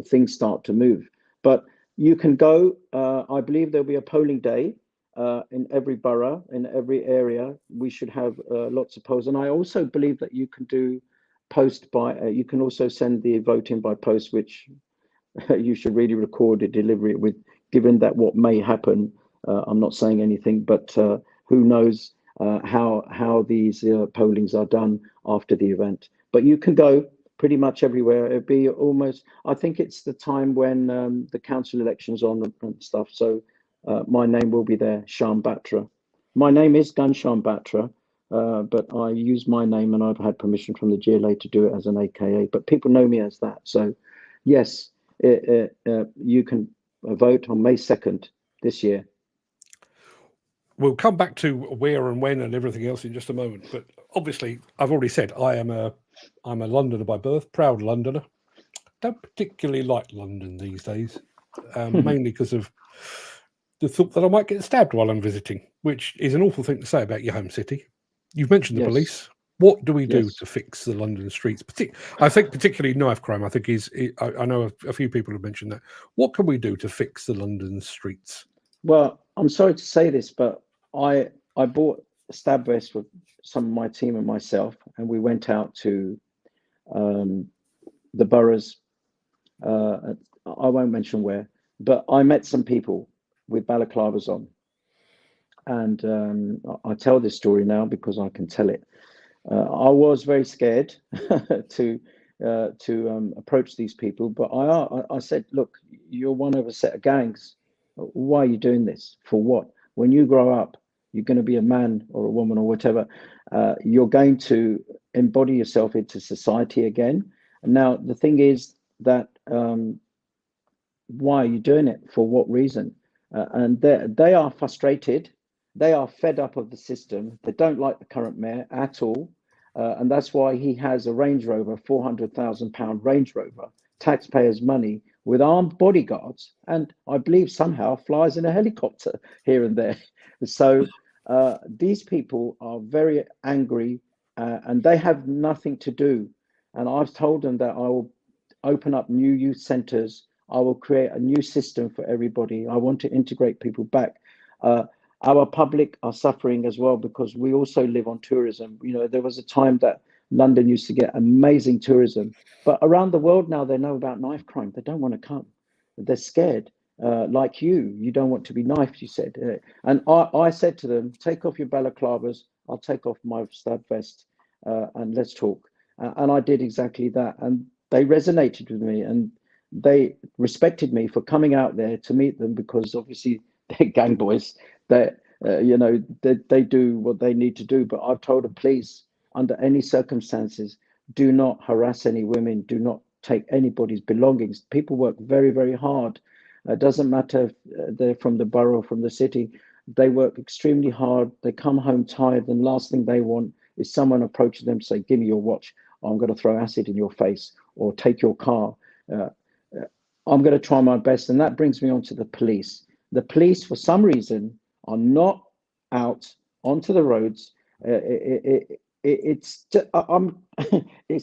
things start to move. But you can go, I believe there'll be a polling day in every borough, in every area. We should have lots of polls. And I also believe that you can do post by, you can also send the vote in by post, which you should really record it, deliver it with, given that what may happen. I'm not saying anything, but who knows how these pollings are done after the event. But you can go pretty much everywhere. It'd be almost, I think it's the time when the council elections on and stuff. So my name will be there, Shyam Batra. My name is Shyam Batra, but I use my name and I've had permission from the GLA to do it as an AKA, but people know me as that. So yes, you can vote on May 2nd this year. we'll come back to where and when and everything else in just a moment. But obviously, I've already said I'm a Londoner by birth, proud Londoner. Don't particularly like London these days, mainly because of the thought that I might get stabbed while I'm visiting, which is an awful thing to say about your home city. You've mentioned the police. What do we do to fix the London streets? I think particularly knife crime, I think I know a few people have mentioned that. What can we do to fix the London streets? Well, I'm sorry to say this, but I bought a stab vest with some of my team and myself, and we went out to the boroughs. I won't mention where, but I met some people with balaclavas on. And I tell this story now because I can tell it. I was very scared to approach these people, but I said, look, you're one of a set of gangs. Why are you doing this? For what? When you grow up, you're going to be a man or a woman or whatever. You're going to embody yourself into society again. Now, the thing is that why are you doing it? For what reason? And they are frustrated. They are fed up of the system. They don't like the current mayor at all. And that's why he has a Range Rover, £400,000 Range Rover, taxpayers' money, with armed bodyguards, and I believe somehow flies in a helicopter here and there. So these people are very angry, and they have nothing to do. And I've told them that I will open up new youth centres. I will create a new system for everybody. I want to integrate people back. Our public are suffering as well because we also live on tourism. You know, there was a time that London used to get amazing tourism, but around the world now they know about knife crime. They don't want to come. They're scared. Like you don't want to be knifed, you said. And I said to them, take off your balaclavas. I'll take off my stab vest and let's talk. And I did exactly that. And they resonated with me and they respected me for coming out there to meet them because obviously they're gang boys. They do what they need to do. But I've told them, please, under any circumstances, do not harass any women. Do not take anybody's belongings. People work very, very hard. It doesn't matter if they're from the borough or from the city. They work extremely hard. They come home tired, and last thing they want is someone approaching them, say, give me your watch, or I'm going to throw acid in your face, or take your car. I'm going to try my best. And that brings me on to the police. The police, for some reason, are not out onto the roads. It's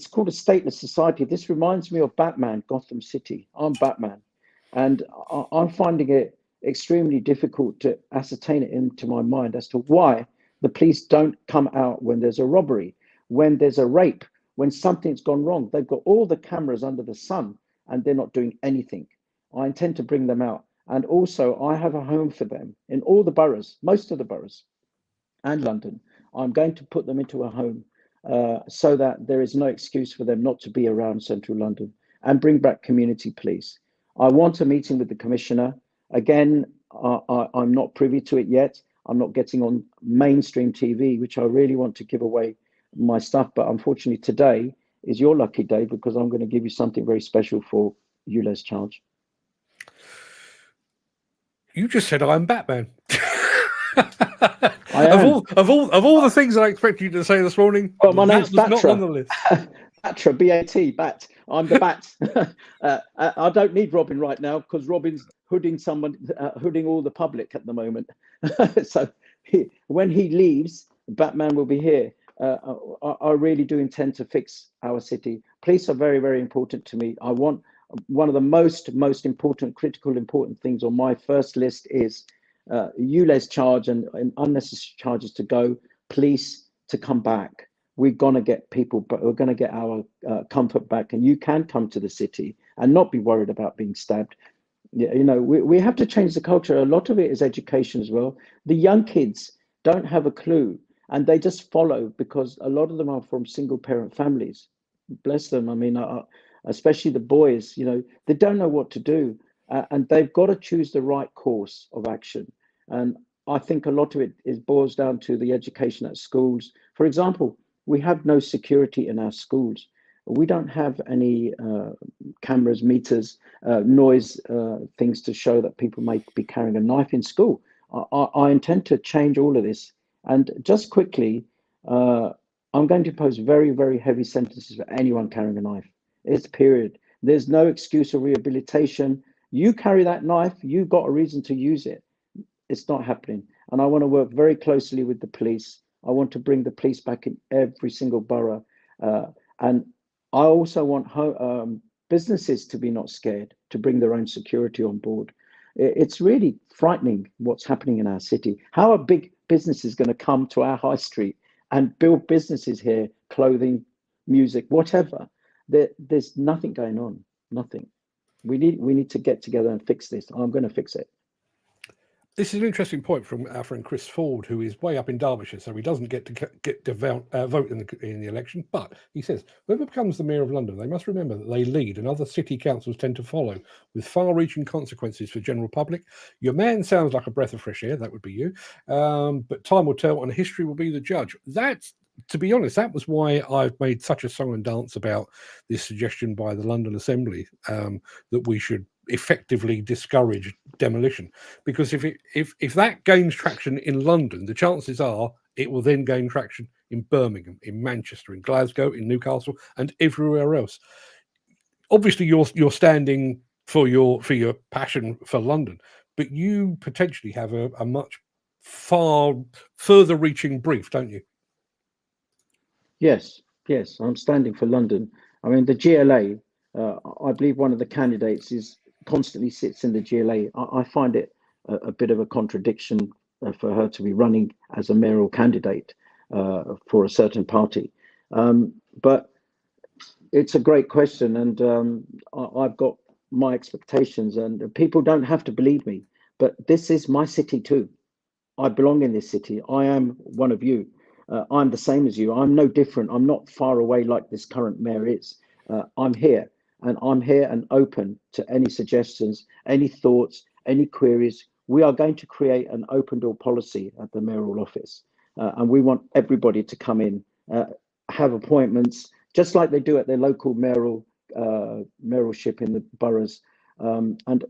called a stateless society. This reminds me of Batman, Gotham City. I'm Batman, and I'm finding it extremely difficult to ascertain it into my mind as to why the police don't come out when there's a robbery, when there's a rape, when something's gone wrong. They've got all the cameras under the sun, and they're not doing anything. I intend to bring them out. And also, I have a home for them in all the boroughs, most of the boroughs, and London. I'm going to put them into a home so that there is no excuse for them not to be around central London, and bring back community police. I want a meeting with the commissioner. Again, I'm not privy to it yet. I'm not getting on mainstream TV, which I really want to give away my stuff. But unfortunately, today is your lucky day because I'm going to give you something very special for you, Les Charge. You just said I'm Batman. Of all the things I expected you to say this morning, well, my name's Batra. Not on the list. Batra, B-A-T, Bat. I'm the Bat. I don't need Robin right now because Robin's hooding all the public at the moment. So when he leaves, Batman will be here. I really do intend to fix our city. Police are very, very important to me. I want one of the most important, important things on my first list is ULEZ charge and unnecessary charges to go, police to come back. We're going to get people, but we're going to get our comfort back. And you can come to the city and not be worried about being stabbed. You know, we have to change the culture. A lot of it is education as well. The young kids don't have a clue and they just follow because a lot of them are from single parent families. Bless them. I mean, especially the boys, you know, they don't know what to do and they've got to choose the right course of action. And I think a lot of it boils down to the education at schools. For example, we have no security in our schools. We don't have any cameras, meters, noise things to show that people might be carrying a knife in school. I intend to change all of this. And just quickly, I'm going to impose very, very heavy sentences for anyone carrying a knife. It's period. There's no excuse or rehabilitation. You carry that knife, you've got a reason to use it. It's not happening. And I want to work very closely with the police. I want to bring the police back in every single borough. And I also want businesses to be not scared, to bring their own security on board. It's really frightening what's happening in our city. How are big businesses going to come to our high street and build businesses here, clothing, music, whatever? There's nothing going on, nothing. We need to get together and fix this. I'm going to fix it. This is an interesting point from our friend Chris Ford, who is way up in Derbyshire, so he doesn't get to vote in the election. But he says, whoever becomes the mayor of London, they must remember that they lead and other city councils tend to follow, with far-reaching consequences for general public. Your man sounds like a breath of fresh air. That would be you. But time will tell, and history will be the judge. That's, to be honest, that was why I've made such a song and dance about this suggestion by the London Assembly that we should effectively discourage demolition, because if that gains traction in London, the chances are it will then gain traction in Birmingham, in Manchester, in Glasgow, in Newcastle, and everywhere else. Obviously, you're standing for your passion for London, but you potentially have a much far further reaching brief, don't you? Yes, I'm standing for London. I mean, the GLA, I believe one of the candidates constantly sits in the GLA. I find it a bit of a contradiction for her to be running as a mayoral candidate for a certain party. But it's a great question, and I've got my expectations, and people don't have to believe me, but this is my city too. I belong in this city. I am one of you. I'm the same as you. I'm no different. I'm not far away like this current mayor is. I'm here. And I'm here and open to any suggestions, any thoughts, any queries. We are going to create an open door policy at the mayoral office. And we want everybody to come in, have appointments, just like they do at their local mayoralship in the boroughs, and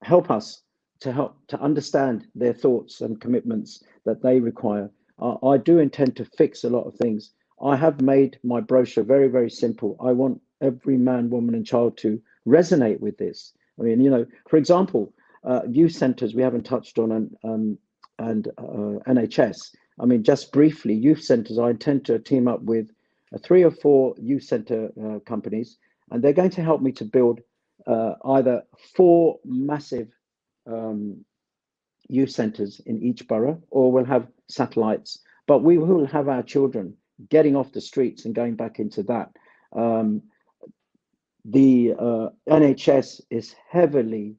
help us to understand their thoughts and commitments that they require. I do intend to fix a lot of things. I have made my brochure very, very simple. I want every man, woman, and child to resonate with this. I mean, for example, youth centres we haven't touched on, and NHS. I mean, just briefly, youth centres. I intend to team up with 3 or 4 youth centre companies, and they're going to help me to build either 4 massive youth centres in each borough, or we'll have satellites. But we will have our children getting off the streets and going back into that. The NHS is heavily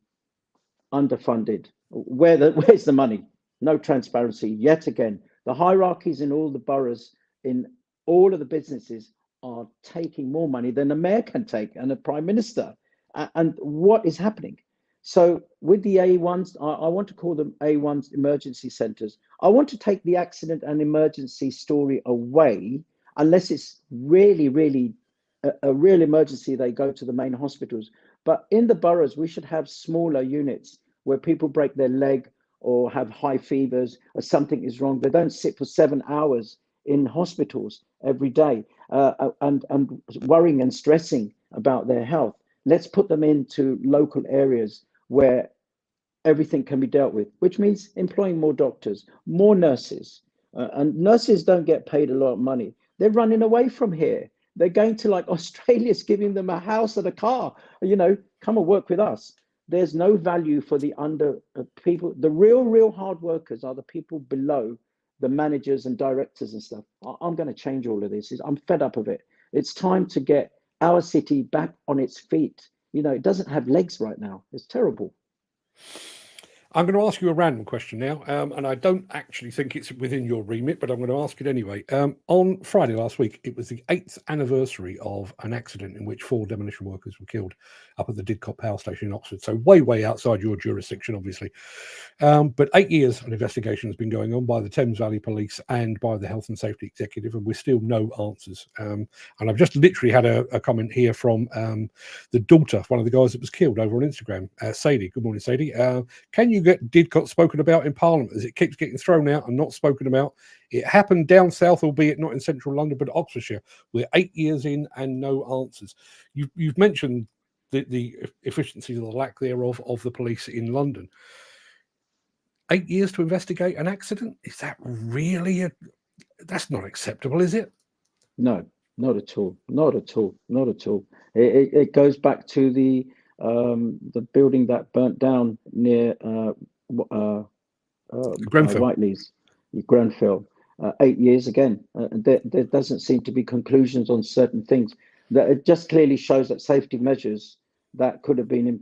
underfunded. Where's the money? No transparency. Yet again, the hierarchies in all the boroughs, in all of the businesses, are taking more money than a mayor can take and a prime minister. And what is happening? So with the A1s, I want to call them A1s, emergency centres. I want to take the accident and emergency story away, unless it's really, really a real emergency, they go to the main hospitals. But in the boroughs, we should have smaller units where people break their leg or have high fevers or something is wrong. They don't sit for 7 hours in hospitals every day and worrying and stressing about their health. Let's put them into local areas where everything can be dealt with, which means employing more doctors, more nurses. And nurses don't get paid a lot of money. They're running away from here. They're going to, like, Australia's giving them a house and a car, come and work with us. There's no value for the people. The real hard workers are the people below the managers and directors and stuff. I'm going to change all of this. I'm fed up of it. It's time to get our city back on its feet. It doesn't have legs right now. It's terrible. I'm going to ask you a random question now, and I don't actually think it's within your remit, but I'm going to ask it anyway. On Friday last week, it was the 8th anniversary of an accident in which 4 demolition workers were killed up at the Didcot Power Station in Oxford, so way outside your jurisdiction, obviously. But 8 years an investigation has been going on by the Thames Valley Police and by the Health and Safety Executive, and we're still no answers. And I've just literally had a comment here from the daughter of one of the guys that was killed over on Instagram, Sadie. Good morning, Sadie. Can you get Didcot spoken about in Parliament, as it keeps getting thrown out and not spoken about. It happened down south, albeit not in central London, but Oxfordshire. We're 8 years in and no answers. You've mentioned the efficiencies or the lack thereof of the police in London. 8 years to investigate an accident? Is that really that's not acceptable, is it? No, not at all. Not at all. Not at all. It goes back to the building that burnt down near Grenfell. Whiteley's, Grenfell. 8 years again. There doesn't seem to be conclusions on certain things. That it just clearly shows that safety measures that could have been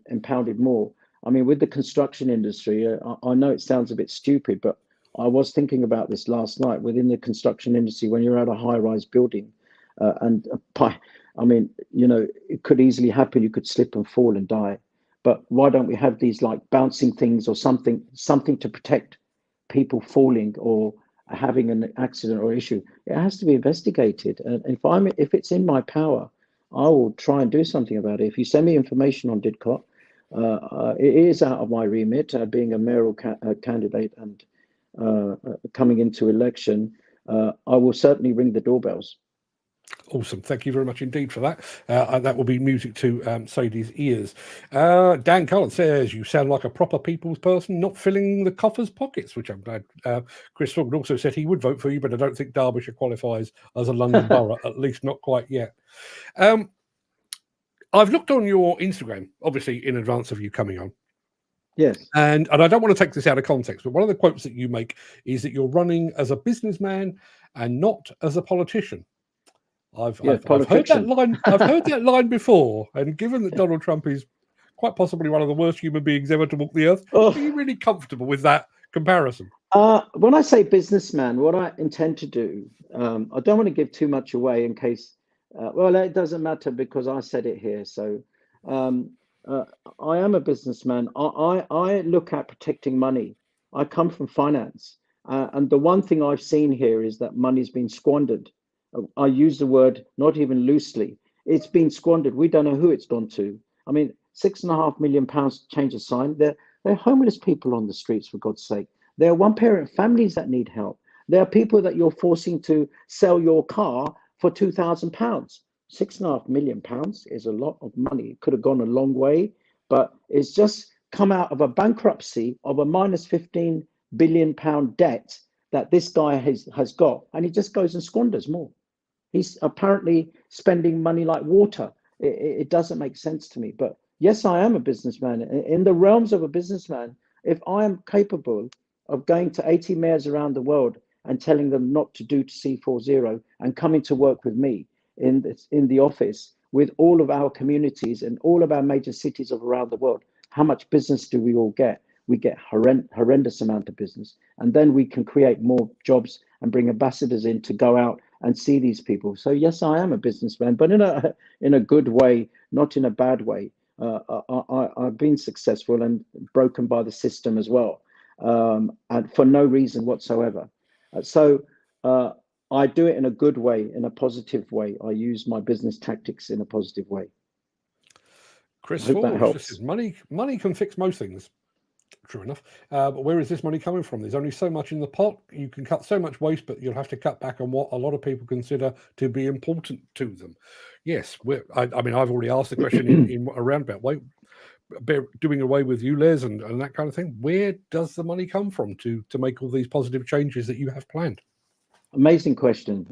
impounded more. I mean, with the construction industry, I know it sounds a bit stupid, but I was thinking about this last night. Within the construction industry, when you're at a high-rise building, I mean, you know, it could easily happen. You could slip and fall and die. But why don't we have these like bouncing things or something to protect people falling or having an accident or issue? It has to be investigated. And if it's in my power, I will try and do something about it. If you send me information on Didcot, it is out of my remit, being a mayoral candidate and coming into election. I will certainly ring the doorbells. Awesome. Thank you very much indeed for that. That will be music to Sadie's ears. Dan Cullen says, you sound like a proper people's person, not filling the coffers pockets, which I'm glad. Chris Ford also said he would vote for you, but I don't think Derbyshire qualifies as a London borough, at least not quite yet. I've looked on your Instagram, obviously in advance of you coming on. Yes. And I don't want to take this out of context, but one of the quotes that you make is that you're running as a businessman and not as a politician. I've heard that line. I've heard that line before, and given that Donald Trump is quite possibly one of the worst human beings ever to walk the earth, are you really comfortable with that comparison? When I say businessman, what I intend to do, I don't want to give too much away in case. Well, it doesn't matter because I said it here. So I am a businessman. I look at protecting money. I come from finance, and the one thing I've seen here is that money's been squandered. I use the word not even loosely. It's been squandered. We don't know who it's gone to. I mean, £6.5 million change of sign. They're homeless people on the streets, for God's sake. There are one-parent families that need help. There are people that you're forcing to sell your car for £2,000. £6.5 million is a lot of money. It could have gone a long way, but it's just come out of a bankruptcy of a minus £15 billion debt that this guy has got, and he just goes and squanders more. He's apparently spending money like water. It doesn't make sense to me. But yes, I am a businessman. In the realms of a businessman, if I am capable of going to 80 mayors around the world and telling them not to do C40 and coming to work with me in the office with all of our communities and all of our major cities of around the world, how much business do we all get? We get horrendous amount of business. And then we can create more jobs and bring ambassadors in to go out and see these people. So yes, I am a businessman, but in a good way, not in a bad way. I've been successful and broken by the system as well, and for no reason whatsoever. So I do it in a good way, in a positive way. I use my business tactics in a positive way. Chris Ford says, money can fix most things. True enough. But where is this money coming from? There's only so much in the pot. You can cut so much waste, but you'll have to cut back on what a lot of people consider to be important to them. Yes, I mean, I've already asked the question in a roundabout way, doing away with ULEZ and that kind of thing. Where does the money come from to make all these positive changes that you have planned? Amazing question.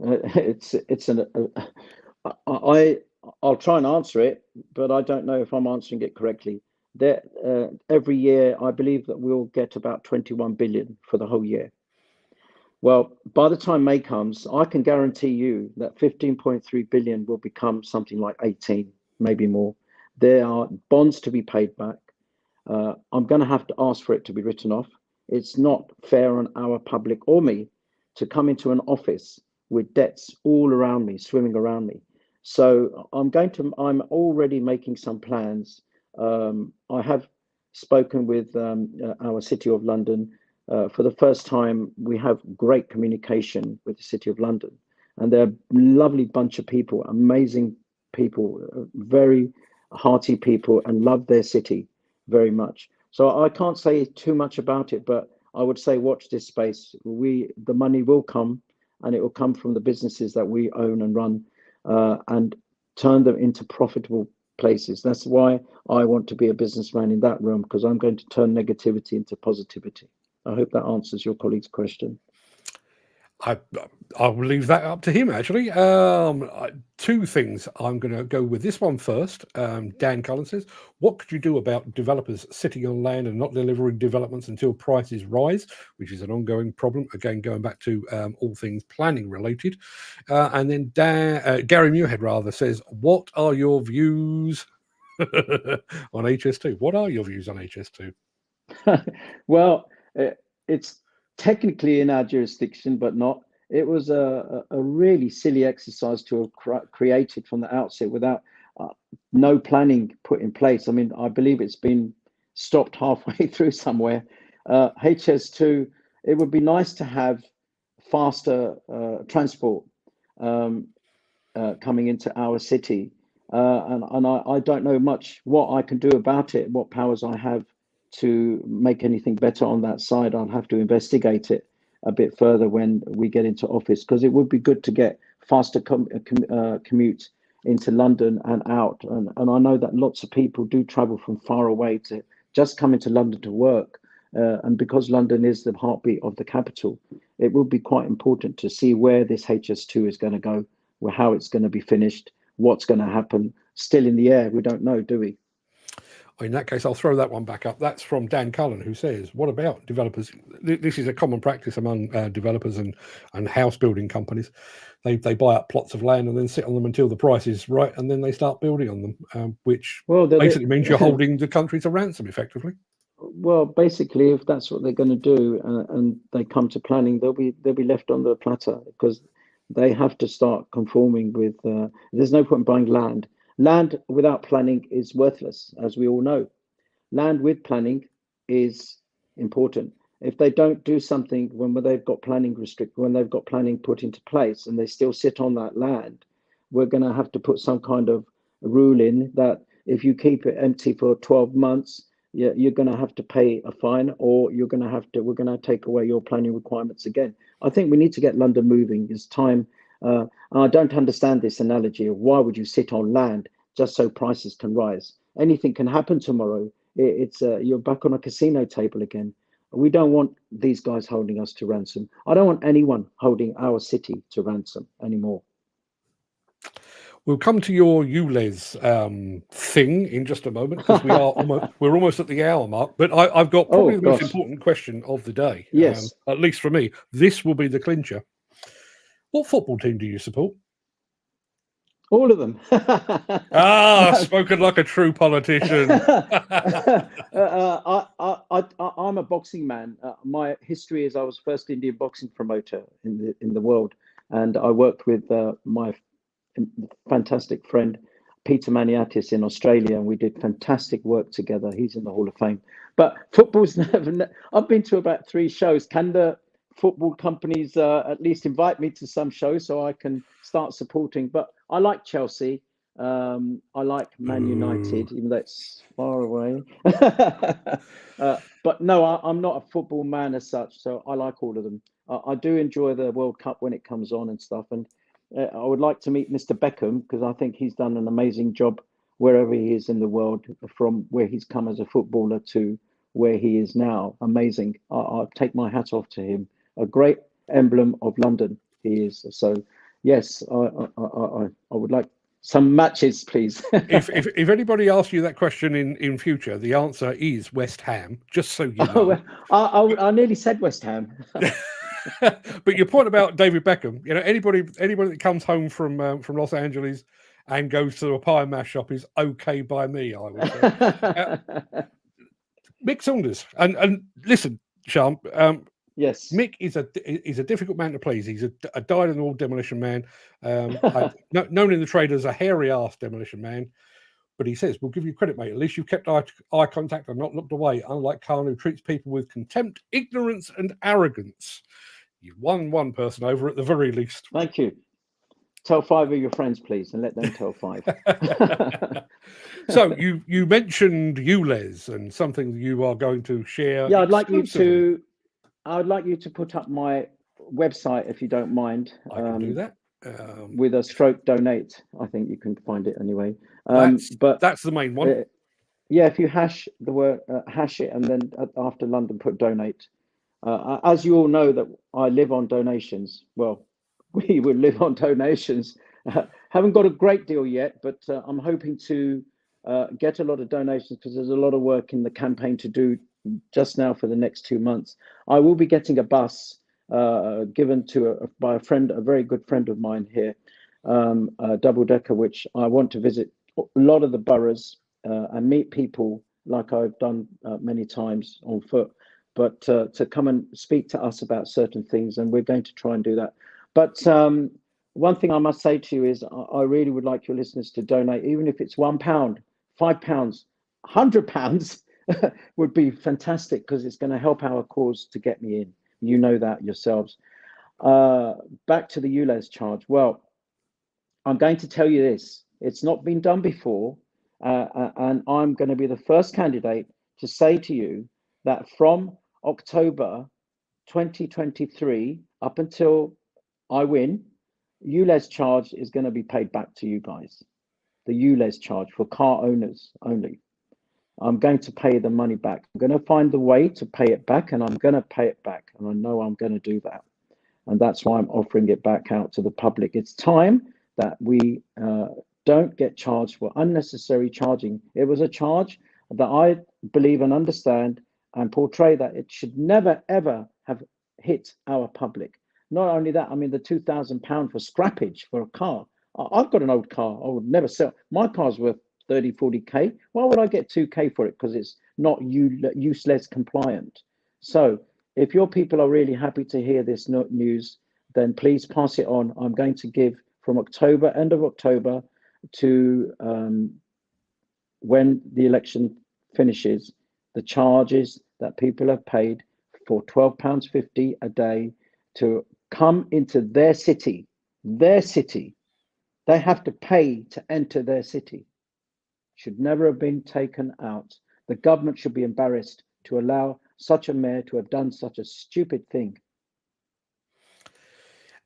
I'll try and answer it, but I don't know if I'm answering it correctly. Every year, I believe that we'll get about 21 billion for the whole year. Well, by the time May comes, I can guarantee you that 15.3 billion will become something like 18, maybe more. There are bonds to be paid back. I'm going to have to ask for it to be written off. It's not fair on our public or me to come into an office with debts all around me, swimming around me. So I'm already making some plans. I have spoken with our City of London. For the first time, we have great communication with the City of London. And they're a lovely bunch of people, amazing people, very hearty people, and love their city very much. So I can't say too much about it, but I would say watch this space. The money will come, and it will come from the businesses that we own and run, and turn them into profitable places. That's why I want to be a businessman in that room, because I'm going to turn negativity into positivity. I hope that answers your colleague's question. I'll leave that up to him, actually. Two things. I'm going to go with this one first. Dan Cullen says, what could you do about developers sitting on land and not delivering developments until prices rise, which is an ongoing problem? Again, going back to all things planning related. And then Gary Muirhead, rather, says, what are your views on HS2? What are your views on HS2? Well, it's technically in our jurisdiction, but not. It was a really silly exercise to have created from the outset without no planning put in place. I mean, I believe it's been stopped halfway through somewhere. HS2, it would be nice to have faster transport coming into our city. And I don't know much what I can do about it, what powers I have to make anything better on that side. I'll have to investigate it a bit further when we get into office, because it would be good to get faster commute into London and out. And I know that lots of people do travel from far away to just come into London to work. And because London is the heartbeat of the capital, it will be quite important to see where this HS2 is going to go, how it's going to be finished, what's going to happen. Still in the air, we don't know, do we? In that case, I'll throw that one back up. That's from Dan Cullen, who says, what about developers? This is a common practice among developers and house building companies. They buy up plots of land and then sit on them until the price is right, and then they start building on them, which basically means you're holding the country to ransom, effectively. Well, basically, if that's what they're going to do, and they come to planning, they'll be left on the platter, because they have to start conforming with. There's no point buying land. Land without planning is worthless, as we all know. Land with planning is important. If they don't do something when they've got planning when they've got planning put into place, and they still sit on that land, we're going to have to put some kind of rule in that if you keep it empty for 12 months, you're going to have to pay a fine, or we're going to take away your planning requirements again. I think we need to get London moving. It's time. I don't understand this analogy of why would you sit on land just so prices can rise. Anything can happen tomorrow. It's you're back on a casino table again. We don't want these guys holding us to ransom. I don't want anyone holding our city to ransom anymore. We'll come to your ULEZ thing in just a moment, because we're almost at the hour mark. But I've got probably the most important question of the day. Yes, at least for me, this will be the clincher. What football team do you support? All of them. Spoken like a true politician. I'm a boxing man. My history is I was first Indian boxing promoter in the world, and I worked with my fantastic friend Peter Maniatis in Australia, and we did fantastic work together. He's in the Hall of Fame. But football's never. I've been to about 3 shows. Can the football companies at least invite me to some shows so I can start supporting? But I like Chelsea. I like Man United, even though it's far away. But no, I'm not a football man as such. So I like all of them. I do enjoy the World Cup when it comes on and stuff. And I would like to meet Mr. Beckham, because I think he's done an amazing job wherever he is in the world, from where he's come as a footballer to where he is now. Amazing. I'll take my hat off to him. A great emblem of London he is. So yes, I would like some matches, please. if anybody asks you that question in future, the answer is West Ham, just so you know. I nearly said West Ham. But your point about David Beckham, anybody that comes home from Los Angeles and goes to a pie and mash shop is okay by me, I would say. Mick Saunders, and listen, Shyam, yes, Mick is a difficult man to please. He's a dyed-in-the-wool demolition man, known in the trade as a hairy-ass demolition man. But he says, we'll give you credit, mate. At least you've kept eye contact and not looked away, unlike Khan, who treats people with contempt, ignorance, and arrogance. You've won one person over at the very least. Thank you. Tell 5 of your friends, please, and let them tell 5. So you mentioned ULEZ and something you are going to share. Yeah, I'd like you to put up my website if you don't mind. I can do that. With a stroke donate. I think you can find it anyway. But that's the main one. Yeah, if you hash the word, hash it, and then after London put donate. As you all know, that I live on donations. Well, we will live on donations. Haven't got a great deal yet, but I'm hoping to get a lot of donations because there's a lot of work in the campaign to do just now for the next 2 months. I will be getting a bus given to by a friend, a very good friend of mine here, a double-decker, which I want to visit a lot of the boroughs and meet people like I've done many times on foot, but to come and speak to us about certain things, and we're going to try and do that. But one thing I must say to you is I really would like your listeners to donate, even if it's £1, £5, £100 would be fantastic, because it's going to help our cause to get me in. You know that yourselves. Back to the ULEZ charge. Well, I'm going to tell you this. It's not been done before, and I'm going to be the first candidate to say to you that from October 2023 up until I win, ULEZ charge is going to be paid back to you guys. The ULEZ charge for car owners only. I'm going to pay the money back. I'm going to find the way to pay it back, and I'm going to pay it back. And I know I'm going to do that. And that's why I'm offering it back out to the public. It's time that we don't get charged for unnecessary charging. It was a charge that I believe and understand and portray that it should never, ever have hit our public. Not only that, I mean, the £2,000 for scrappage for a car. I've got an old car. I would never sell. My car's worth 30, 40K. Why would I get 2K for it? Because it's not useless compliant. So if your people are really happy to hear this news, then please pass it on. I'm going to give from October, end of October, to when the election finishes, the charges that people have paid for £12.50 a day to come into their city. Their city. They have to pay to enter their city. Should never have been taken out. The government should be embarrassed to allow such a mayor to have done such a stupid thing.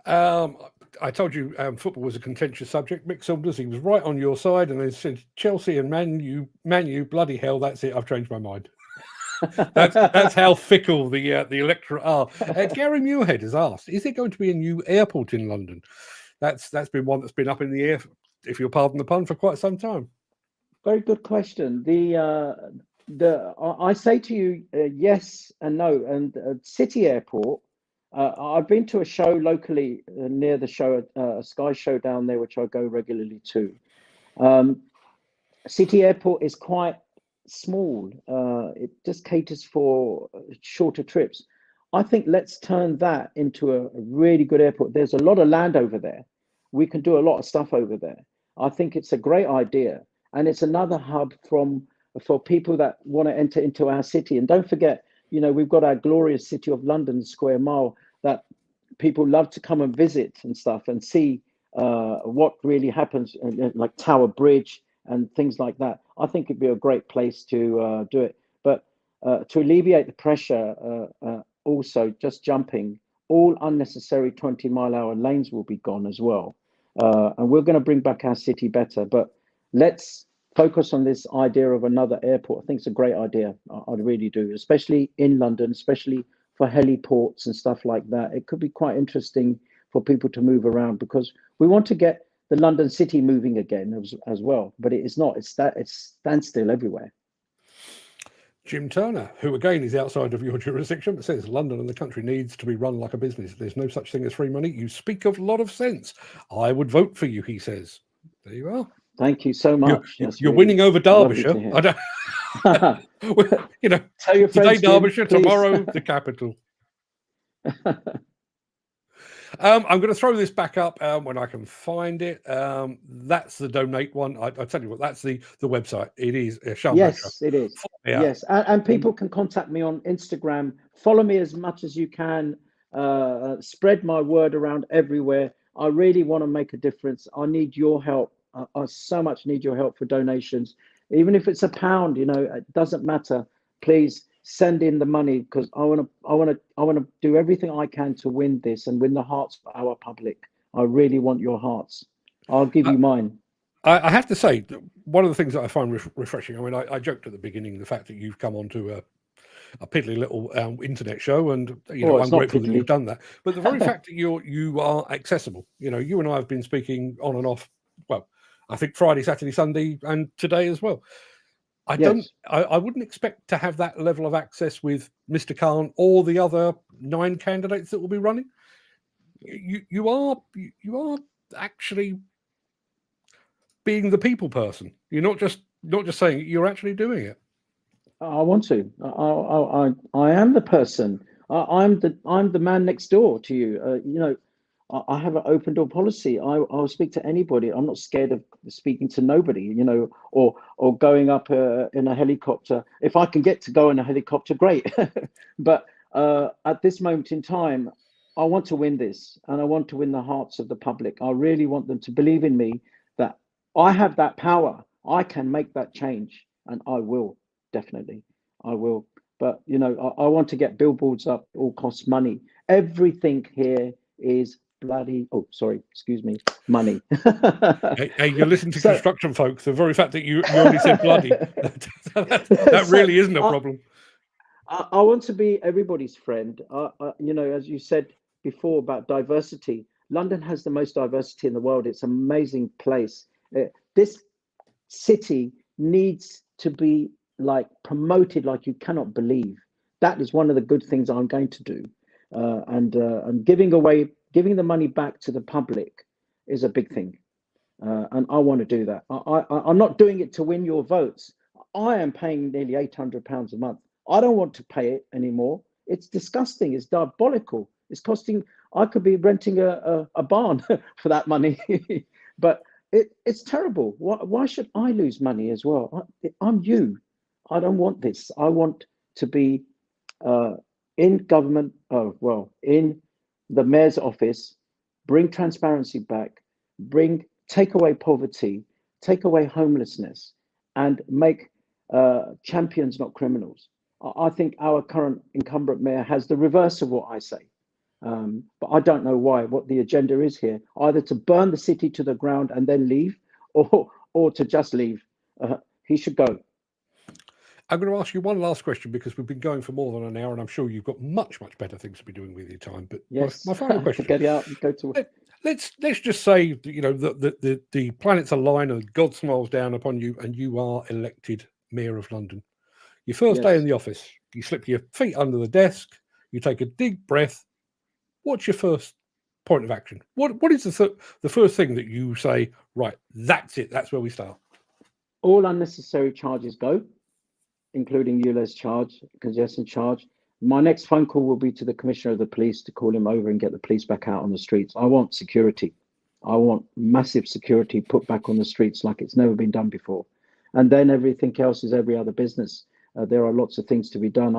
I told you football was a contentious subject. Mick Saunders, he was right on your side, and they said Chelsea and Man U, bloody hell, that's it. I've changed my mind. that's how fickle the electorate are. Gary Muirhead has asked, is there going to be a new airport in London? That's been one that's been up in the air, if you'll pardon the pun, for quite some time. Very good question. I say to you yes and no. And City Airport, I've been to a show locally near the show, a Sky show down there, which I go regularly to. City Airport is quite small. It just caters for shorter trips. I think let's turn that into a really good airport. There's a lot of land over there. We can do a lot of stuff over there. I think it's a great idea. And it's another hub for people that want to enter into our city. And don't forget, you know, we've got our glorious city of London Square Mile that people love to come and visit and stuff and see what really happens, like Tower Bridge and things like that. I think it'd be a great place to do it. But to alleviate the pressure, also just jumping, all unnecessary 20-mile-an-hour lanes will be gone as well. And we're going to bring back our city better. But let's focus on this idea of another airport. I think it's a great idea. I really do, especially in London, especially for heliports and stuff like that. It could be quite interesting for people to move around, because we want to get the London city moving again as well. But it is not. It's standstill everywhere. Jim Turner, who again is outside of your jurisdiction, but says London and the country needs to be run like a business. There's no such thing as free money. You speak a lot of sense. I would vote for you, he says. There you are. Thank you so much. You're really winning over Derbyshire. I don't, you know, tell your friends, today Derbyshire, Jim, tomorrow the capital. I'm going to throw this back up when I can find it. That's the donate one. I tell you what, that's the website. It is Shyam Yes, Batra. it is. Yeah. Yes, and people can contact me on Instagram. Follow me as much as you can. Spread my word around everywhere. I really want to make a difference. I need your help. I so much need your help for donations, even if it's £1. It doesn't matter. Please send in the money, because I want to do everything I can to win this and win the hearts of our public. I really want your hearts. I'll give you mine. I have to say, one of the things that I find refreshing, I mean, I joked at the beginning, the fact that you've come onto a piddly little internet show, and I'm grateful that you've done that. But the very fact that you are accessible, you and I have been speaking on and off, well, I think Friday, Saturday, Sunday, and today as well. I wouldn't expect to have that level of access with Mr. Khan or the other 9 candidates that will be running. You are actually being the people person. You're not just saying it, you're actually doing it. I want to. I am the person. I'm the man next door to you. I have an open door policy. I'll speak to anybody. I'm not scared of speaking to nobody, or going up in a helicopter. If I can get to go in a helicopter, great. But at this moment in time, I want to win this, and I want to win the hearts of the public. I really want them to believe in me, that I have that power. I can make that change, and I will, definitely. I will. But, I want to get billboards up. It all costs money. Everything here is bloody money. Hey, you're listening to construction folks. The very fact that you only said bloody, that really isn't a problem. I want to be everybody's friend. As you said before about diversity, London has the most diversity in the world. It's an amazing place. This city needs to be promoted like you cannot believe. That is one of the good things I'm going to do. And giving the money back to the public is a big thing, and I want to do that. I'm not doing it to win your votes. I am paying nearly £800 a month. I don't want to pay it anymore. It's disgusting. It's diabolical. It's costing. I could be renting a barn for that money, but it's terrible. Why should I lose money as well? I'm you. I don't want this. I want to be in government. In the mayor's office, bring transparency back, take away poverty, take away homelessness, and make champions, not criminals. I think our current incumbent mayor has the reverse of what I say. But I don't know what the agenda is here, either to burn the city to the ground and then leave, or to just leave. He should go. I'm going to ask you one last question, because we've been going for more than an hour, and I'm sure you've got much better things to be doing with your time. But yes, my final question: get out and go to. Let's just say the planets align and God smiles down upon you, and you are elected Mayor of London. Your first day in the office, you slip your feet under the desk, you take a deep breath. What's your first point of action? What is the first thing that you say? Right, that's it. That's where we start. All unnecessary charges go, including ULEZ charge, congestion charge. My next phone call will be to the Commissioner of the Police to call him over and get the police back out on the streets. I want security. I want massive security put back on the streets like it's never been done before. And then everything else is every other business. There are lots of things to be done.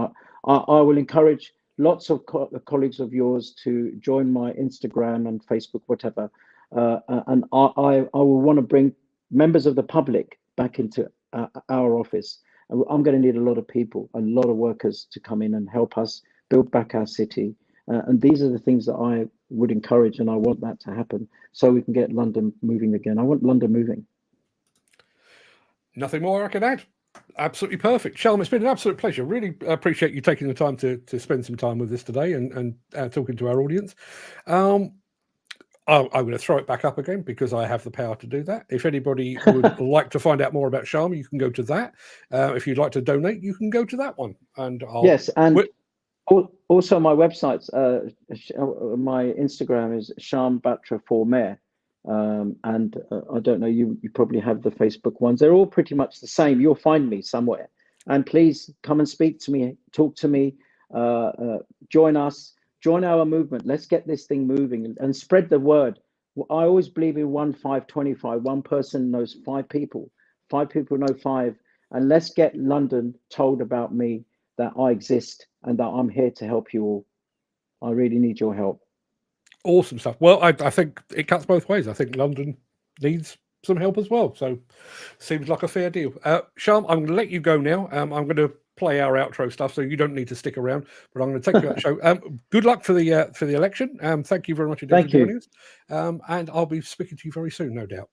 I will encourage lots of colleagues of yours to join my Instagram and Facebook, whatever. And I will want to bring members of the public back into our office. I'm going to need a lot of people, a lot of workers to come in and help us build back our city. And these are the things that I would encourage, and I want that to happen so we can get London moving again. I want London moving. Nothing more I can add. Absolutely perfect. Shyam, it's been an absolute pleasure. Really appreciate you taking the time to spend some time with us today and talking to our audience. I'm going to throw it back up again because I have the power to do that. If anybody would like to find out more about Shyam, you can go to that. If you'd like to donate, you can go to that one. And yes, and also my website's my Instagram is Shyam Batra for Mayor. And I don't know, you probably have the Facebook ones. They're all pretty much the same. You'll find me somewhere. And please come and speak to me, talk to me, join us. Join our movement. Let's get this thing moving and spread the word. I always believe in 1-5-25. One person knows 5 people. 5 people know 5. And let's get London told about me, that I exist and that I'm here to help you all. I really need your help. Awesome stuff. Well, I think it cuts both ways. I think London needs some help as well. So seems like a fair deal. Shyam, I'm going to let you go now. I'm going to play our outro stuff, so you don't need to stick around. But I'm going to take you out the show. Good luck for the election. Thank you very much indeed for joining us. And I'll be speaking to you very soon, no doubt.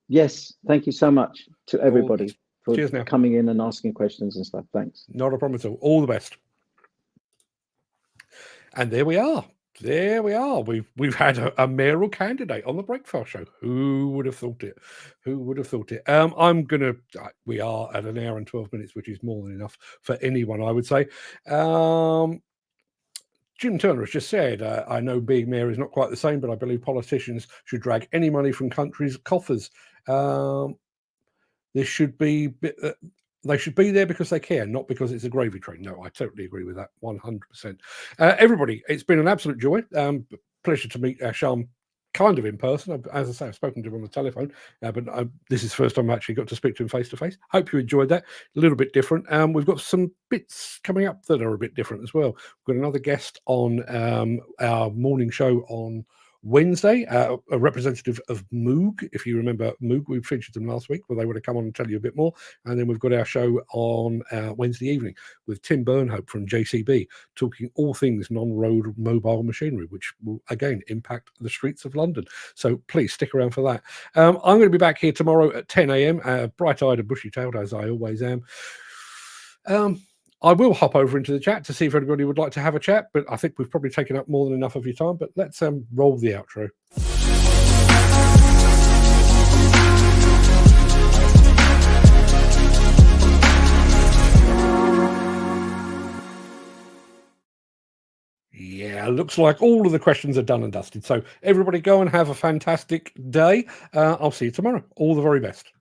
Yes, thank you so much to everybody for Cheers now. coming in and asking questions and stuff. Thanks. Not a problem at all. All the best. And there we are. There we are. We've had a mayoral candidate on the Breakfast Show. Who would have thought it? Who would have thought it? We are at an hour and 12 minutes, which is more than enough for anyone, I would say. Jim Turner has just said, I know being mayor is not quite the same, but I believe politicians should drag any money from countries' coffers. This should be... they should be there because they care, not because it's a gravy train. No, I totally agree with that, 100%. Everybody, it's been an absolute joy. Pleasure to meet Shyam kind of in person. As I say, I've spoken to him on the telephone, but this is the first time I actually got to speak to him face-to-face. Hope you enjoyed that. A little bit different. We've got some bits coming up that are a bit different as well. We've got another guest on our morning show on Wednesday, a representative of Moog. If you remember Moog, we featured them last week, where they would have come on and tell you a bit more. And then we've got our show on Wednesday evening with Tim Burnhope from JCB, talking all things non-road mobile machinery, which will again impact the streets of London. So please stick around for that. I'm going to be back here tomorrow at 10 a.m, bright-eyed and bushy-tailed as I always am. I will hop over into the chat to see if anybody would like to have a chat, but I think we've probably taken up more than enough of your time. But let's roll the outro. Yeah, looks like all of the questions are done and dusted. So everybody go and have a fantastic day. I'll see you tomorrow. All the very best.